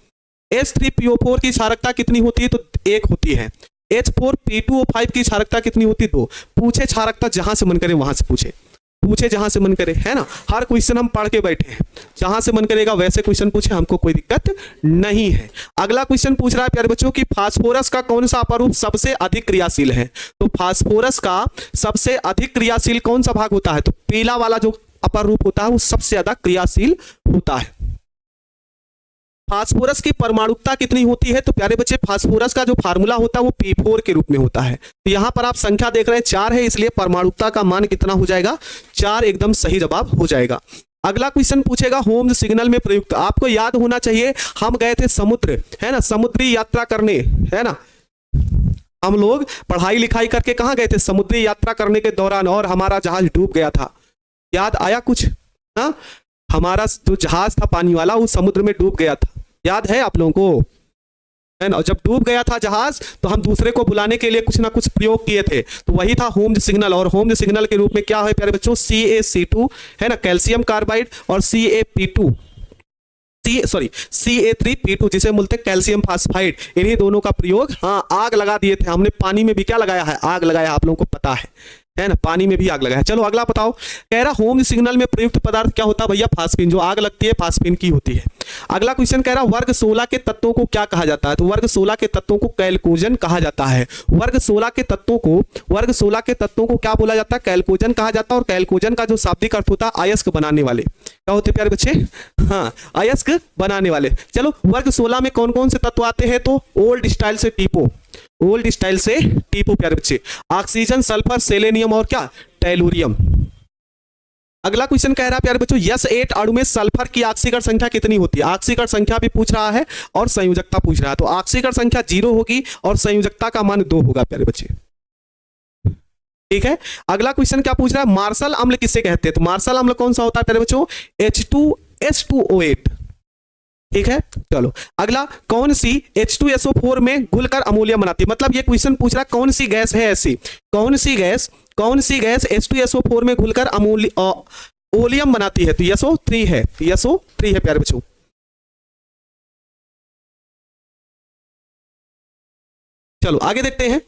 H3PO4 की क्षारकता कितनी होती है, तो 1 होती है। H4P2O5 की क्षारकता कितनी होती है, 2। पूछे क्षारकता जहां से मन करे वहां से पूछे, पूछे जहां से मन करे, है ना, हर क्वेश्चन हम पढ़ के बैठे हैं, जहां से मन करेगा वैसे क्वेश्चन पूछे, हमको कोई दिक्कत नहीं है। अगला क्वेश्चन पूछ रहा है प्यारे बच्चों कि फास्फोरस का कौन सा अपरूप सबसे अधिक क्रियाशील है, तो फास्फोरस का सबसे अधिक क्रियाशील कौन सा भाग होता है, तो पीला वाला जो अपर रूप होता है वो सबसे ज्यादा क्रियाशील होता है। फास्फोरस की परमाणुकता कितनी होती है, तो प्यारे बच्चे फास्फोरस का जो फार्मूला होता है वो P4 के रूप में होता है। तो यहां पर आप संख्या देख रहे हैं 4 है, इसलिए परमाणुकता का मान कितना हो जाएगा, 4, एकदम सही जवाब हो जाएगा। अगला क्वेश्चन पूछेगा होम्स सिग्नल में प्रयुक्त, आपको याद होना चाहिए हम गए थे समुद्र, है ना, समुद्री यात्रा करने, है ना, हम लोग पढ़ाई लिखाई करके कहां गए थे, समुद्री यात्रा करने के दौरान, और हमारा जहाज डूब गया था, याद आया कुछ, हाँ, हमारा जो जहाज था पानी वाला वो समुद्र में डूब गया था, याद है आप लोगों को, है ना। जब डूब गया था जहाज तो हम दूसरे को बुलाने के लिए कुछ ना कुछ प्रयोग किए थे, तो वही था होम्स सिग्नल। और होम्स सिग्नल के रूप में क्या है प्यारे बच्चों, CaC2, है ना, कैल्शियम कार्बाइड, और CA3P2 जिसे बोलते हैं कैल्शियम फास्फाइड, इन्हीं दोनों का प्रयोग, हाँ, आग लगा दिए थे हमने, पानी में भी क्या लगाया है, आग लगाया, आप लोगों को पता है, है ना, पानी में भी आग लगा है। चलो अगला बताओ, कह रहा होम सिग्नल में प्रयुक्त पदार्थ क्या होता है भैया, फास्फीन, जो आग लगती है फास्फीन की होती है। अगला क्वेश्चन कह रहा वर्ग 16 के तत्वों को क्या कहा जाता है, तो वर्ग 16 के तत्वों को कैल्कोजन कहा जाता है। वर्ग 16 के तत्वों को क्या बोला जाता है, कैल्कोजन कहा जाता है। और कैल्कोजन का जो शाब्दिक अर्थ होता है अयस्क बनाने वाले, क्या होते हैं प्यारे बच्चे, हाँ अयस्क बनाने वाले। चलो वर्ग 16 में कौन कौन से तत्व आते हैं, तो ओल्ड स्टाइल से टीपो, प्यारे बच्चे, ऑक्सीजन, सल्फर, सेलेनियम और क्या, टेलुरियम। अगला क्वेश्चन कह रहा है प्यारे बच्चों, S8 अणु में सल्फर की ऑक्सीकरण संख्या कितनी होती है। ऑक्सीकरण संख्या भी पूछ रहा है और संयोजकता पूछ रहा है, तो ऑक्सीकरण संख्या 0 होगी और संयोजकता का मान 2 होगा प्यारे बच्चे, ठीक है। अगला क्वेश्चन क्या पूछ रहा है, मार्शल अम्ल किसे कहते हैं, तो मार्शल अम्ल कौन सा होता है प्यारे बच्चों, H2S2O8, ठीक है। चलो अगला, कौन सी H2SO4 में घुलकर अमोनियम बनाती है, मतलब ये क्वेश्चन पूछ रहा है कौन सी गैस है ऐसी, कौन सी गैस H2SO4 में घुलकर ओलियम बनाती है, तो SO3 है, प्यारे बच्चों। चलो आगे देखते हैं,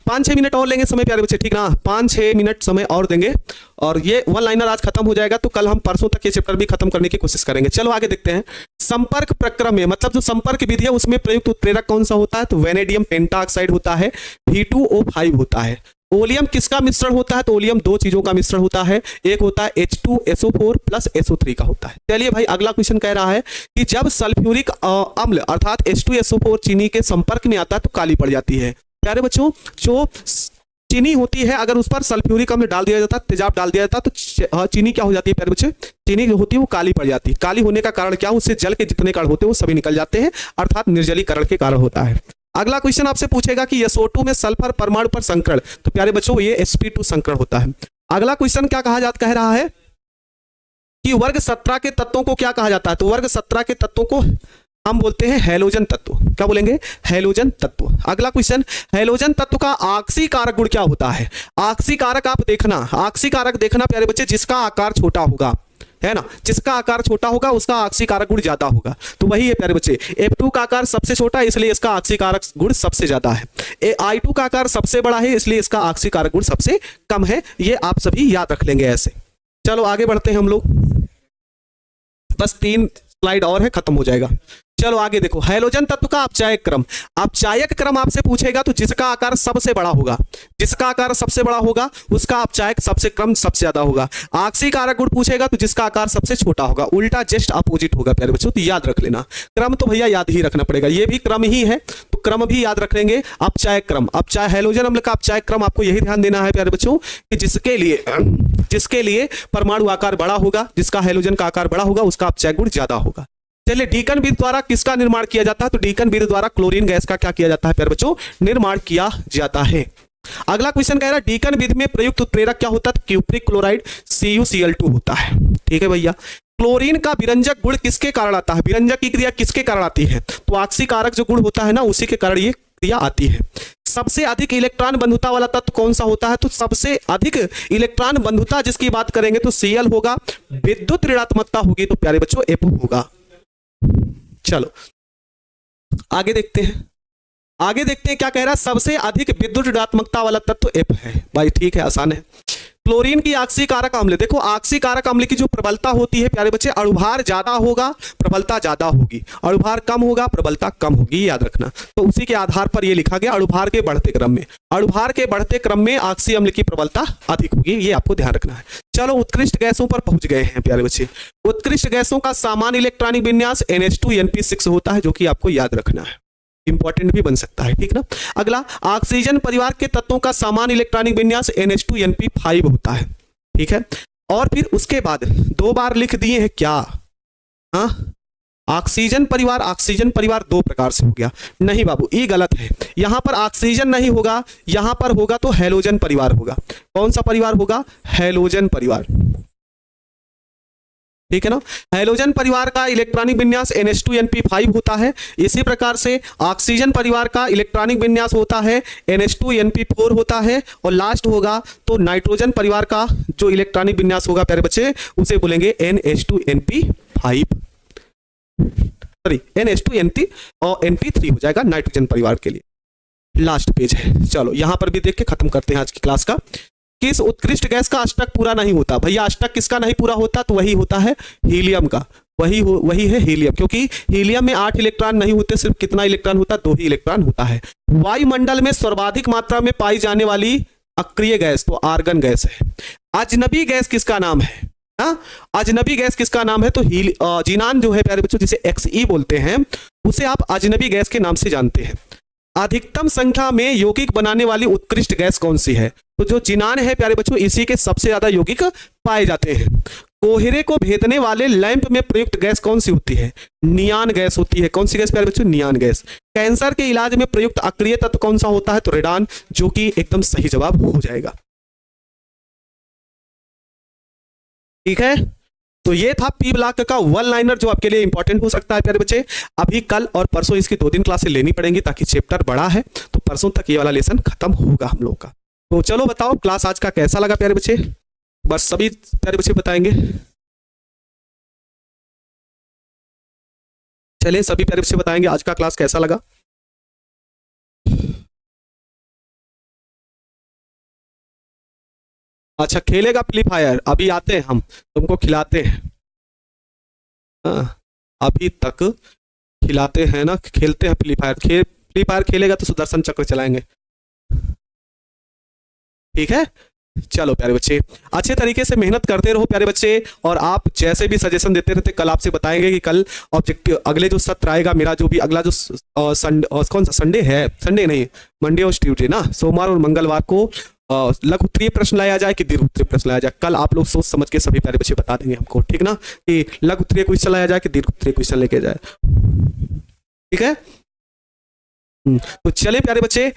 5-6 मिनट और लेंगे समय प्यारे बच्चे, ठीक ना, 5-6 मिनट समय और देंगे और ये वन लाइनर आज खत्म हो जाएगा, तो कल हम परसों तक ये चैप्टर भी खत्म करने की कोशिश करेंगे। चलो आगे देखते हैं, संपर्क प्रक्रम में, मतलब जो संपर्क विधि है उसमें प्रयुक्त उत्प्रेरक कौन सा होता है, तो वेनेडियम पेंटाऑक्साइड होता है, V2O5 होता है। ओलियम किसका मिश्रण होता है, तो ओलियम 2 चीजों का मिश्रण होता है, एक होता है H2SO4 प्लस SO3 का होता है। चलिए भाई अगला क्वेश्चन कह रहा है कि जब सल्फ्यूरिक अम्ल अर्थात H2SO4 चीनी के संपर्क में आता है तो काली पड़ जाती है। प्यारे बच्चों, जो चीनी होती है अगर उस पर सल्फ्यूरिक अम्ल डाल दिया जाता, तेजाब डाल दिया जाता, तो चीनी क्या हो जाती है प्यारे बच्चे, चीनी जो होती है वो काली पड़ जाती है। काली होने का कारण क्या, उससे जल के जितने कण होते हैं वो सभी निकल जाते हैं, अर्थात निर्जलीकरण के कारण होता है। अगला क्वेश्चन आपसे पूछेगा कि SO2 में सल्फर परमाणु पर संकरण, तो प्यारे बच्चों ये sp2 संकरण होता है। अगला क्वेश्चन क्या कह रहा है कि वर्ग 17 के तत्वों को क्या कहा जाता है, तो वर्ग 17 के तत्वों को हम बोलते हैं हैलोजन तत्व, क्या बोलेंगे, हैलोजन तत्व। अगला क्वेश्चन, हैलोजन तत्व का ऑक्सीकारक गुण क्या होता है। ऑक्सीकारक आप देखना, ऑक्सीकारक देखना प्यारे बच्चे, जिसका आकार छोटा होगा, है ना, जिसका आकार छोटा होगा उसका ऑक्सीकारक गुण ज्यादा होगा, तो वही है प्यारे बच्चे, F2 का आकार सबसे छोटा है इसलिए इसका ऑक्सीकारक गुण सबसे ज्यादा है, I2 का आकार सबसे बड़ा है इसलिए इसका ऑक्सीकारक गुण सबसे कम है। ये आप सभी याद रख लेंगे ऐसे। चलो आगे बढ़ते हैं हम लोग, बस 3 स्लाइड और है, खत्म हो जाएगा। चलो आगे देखो, हैलोजन तत्व का अपचायक क्रम, अपचायक क्रम आपसे पूछेगा तो जिसका आकार सबसे बड़ा होगा, जिसका आकार सबसे बड़ा होगा उसका अपचायक सबसे क्रम सबसे ज्यादा होगा। ऑक्सीकारक गुण पूछेगा तो जिसका आकार सबसे छोटा होगा, उल्टा जस्ट अपोजिट होगा प्यारे बच्चों, तो याद रख लेना। क्रम तो भैया याद ही रखना पड़ेगा, ये भी क्रम ही है तो क्रम भी याद रख लेंगे। अपचायक क्रम, हैलोजन अम्ल का अपचायक क्रम आपको यही ध्यान देना है प्यारे बच्चों कि जिसके लिए परमाणु आकार बड़ा होगा, जिसका हैलोजन का आकार बड़ा होगा उसका अपचायक गुण ज्यादा होगा। चलिए, डीकन विधि द्वारा किसका निर्माण किया जाता है, तो डीकन विधि द्वारा क्लोरीन गैस का क्या किया जाता है प्यारे बच्चों, निर्माण किया जाता है। अगला क्वेश्चन कह रहा है डीकन विधि में प्रयुक्त उत्प्रेरक क्या होता है, क्यूप्रिक क्लोराइड CuCl2 होता है, ठीक है भैया। क्लोरीन का विरंजक गुण किसके कारण आता है, विरंजक की क्रिया किसके कारण आती है, तो ऑक्सीकारक जो गुण होता है ना उसी के कारण ये क्रिया आती है। सबसे अधिक इलेक्ट्रॉन बंधुता वाला तत्व कौन सा होता है, तो सबसे अधिक इलेक्ट्रॉन बंधुता जिसकी बात करेंगे तो Cl होगा, विद्युत ऋणात्मकता होगी तो प्यारे बच्चों F होगा। चलो आगे देखते हैं क्या कह रहा है, सबसे अधिक विद्युत ऋणात्मकता वाला तत्व F है भाई, ठीक है, आसान है। क्लोरीन की ऑक्सीकारक अम्ल, देखो ऑक्सीकारक अम्ल की जो प्रबलता होती है प्यारे बच्चे, अणुभार ज्यादा होगा प्रबलता ज्यादा होगी, अणुभार कम होगा प्रबलता कम होगी, याद रखना। तो उसी के आधार पर यह लिखा गया, अणुभार के बढ़ते क्रम में ऑक्सी अम्ल की प्रबलता अधिक होगी, ये आपको ध्यान रखना है। चलो उत्कृष्ट गैसों पर पहुंच गए हैं प्यारे बच्चे। उत्कृष्ट गैसों का सामान्य इलेक्ट्रॉनिक विन्यास NH2NP6 होता है, जो कि आपको याद रखना है, इंपॉर्टेंट भी बन सकता है, ठीक ना। अगला, ऑक्सीजन परिवार के तत्वों का सामान्य इलेक्ट्रॉनिक विन्यास NH2NP5 होता है, ठीक है। और फिर उसके बाद 2 बार लिख दिए हैं क्या, हाँ, ऑक्सीजन परिवार 2 प्रकार से हो गया, नहीं बाबू ये गलत है, यहां पर ऑक्सीजन नहीं होगा, यहां पर होगा तो हैलोजन परिवार होगा। कौन सा परिवार होगा, हैलोजन परिवार, ठीक है ना। हैलोजन परिवार का इलेक्ट्रॉनिक विन्यास NH2NP5 होता है। इसी प्रकार से ऑक्सीजन परिवार का इलेक्ट्रॉनिक विन्यास होता है NH2NP4 होता है, और लास्ट होगा तो नाइट्रोजन परिवार का जो इलेक्ट्रॉनिक विन्यास होगा प्यारे बच्चे उसे बोलेंगे NH2NP5, सॉरी NH2NP और NP3 हो जाएगा नाइट्रोजन परिवार के लिए। लास्ट पेज है। चलो यहां पर भी देख के खत्म करते हैं आज की क्लास का। किस उत्कृष्ट गैस का अष्टक पूरा नहीं होता? भैया अष्टक किसका नहीं पूरा होता? तो वही होता है हीलियम का, वही है हीलियम, क्योंकि हीलियम में 8 इलेक्ट्रॉन नहीं होते, सिर्फ कितना इलेक्ट्रॉन होता है? 2 ही इलेक्ट्रॉन होता है। वायुमंडल में सर्वाधिक मात्रा में पाई जाने वाली अक्रिय गैस तो आर्गन गैस है। अजनबी गैस किसका नाम है? अजनबी गैस किसका नाम है? तो जीनान जो है प्यारे बच्चों, जिसे XE बोलते हैं, उसे आप अजनबी गैस के नाम से जानते हैं। अधिकतम संख्या में यौगिक बनाने वाली उत्कृष्ट गैस कौन सी है? तो जो जीनान है प्यारे बच्चों, इसी के सबसे ज्यादा यौगिक पाए जाते हैं। कोहरे को भेदने वाले लैंप में प्रयुक्त गैस कौन सी होती है? नियान गैस होती है। कौन सी गैस प्यारे बच्चों? नियान गैस। कैंसर के इलाज में प्रयुक्त अक्रिय तत्व कौन सा होता है? तो रेडान, जो कि एकदम सही जवाब हो जाएगा। ठीक है, तो ये था पी ब्लॉक का वन लाइनर जो आपके लिए इंपॉर्टेंट हो सकता है प्यारे बच्चे। अभी कल और परसों इसकी 2 दिन क्लासेस लेनी पड़ेंगी, ताकि चैप्टर बड़ा है, तो परसों तक ये वाला लेसन खत्म होगा हम लोग का। तो चलो बताओ क्लास आज का कैसा लगा प्यारे बच्चे? बस सभी प्यारे बच्चे बताएंगे। चलिए सभी प्यारे बच्चे बताएंगे आज का क्लास कैसा लगा। अच्छा, खेलेगा फ्री फायर? अभी आते हैं हम, तुमको खिलाते हैं। हाँ, अभी तक खिलाते हैं ना, खेलते हैं फ्री फायर। फ्री फायर खेलेगा तो सुदर्शन चक्र चलाएंगे। ठीक है, चलो प्यारे बच्चे अच्छे तरीके से मेहनत करते रहो प्यारे बच्चे। और आप जैसे भी सजेशन देते रहते, कल आपसे बताएंगे कि कल ऑब्जेक्टिव अगले जो सत्र आएगा मेरा, जो भी अगला जो कौन सा संडे है, संडे नहीं, मंडे और ट्यूसडे ना, सोमवार और मंगलवार को लघु उत्तरीय प्रश्न लाया जाए कि दीर्घ उत्तरीय प्रश्न लाया जाए। कल आप लोग सोच समझ के सभी प्यारे बच्चे बता देंगे हमको, ठीक ना, कि लघु उत्तरीय क्वेश्चन लाया जाए कि दीर्घ उत्तरीय क्वेश्चन लेके जाए। ठीक है, तो चले प्यारे बच्चे,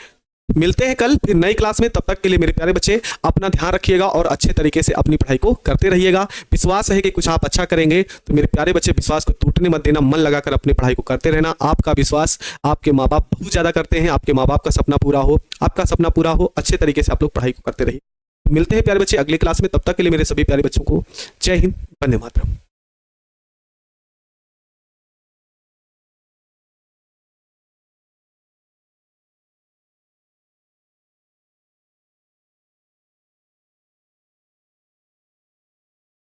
मिलते हैं कल फिर नई क्लास में। तब तक के लिए मेरे प्यारे बच्चे अपना ध्यान रखिएगा और अच्छे तरीके से अपनी पढ़ाई को करते रहिएगा। विश्वास है कि कुछ आप अच्छा करेंगे, तो मेरे प्यारे बच्चे विश्वास को टूटने मत देना, मन लगाकर अपनी पढ़ाई को करते रहना। आपका विश्वास आपके माँ बाप बहुत ज़्यादा करते हैं। आपके माँ बाप का सपना पूरा हो, आपका सपना पूरा हो, अच्छे तरीके से आप लोग पढ़ाई को करते रहिए। मिलते हैं प्यारे बच्चे अगली क्लास में। तब तक के लिए मेरे सभी प्यारे बच्चों को जय हिंद, वंदे मातरम।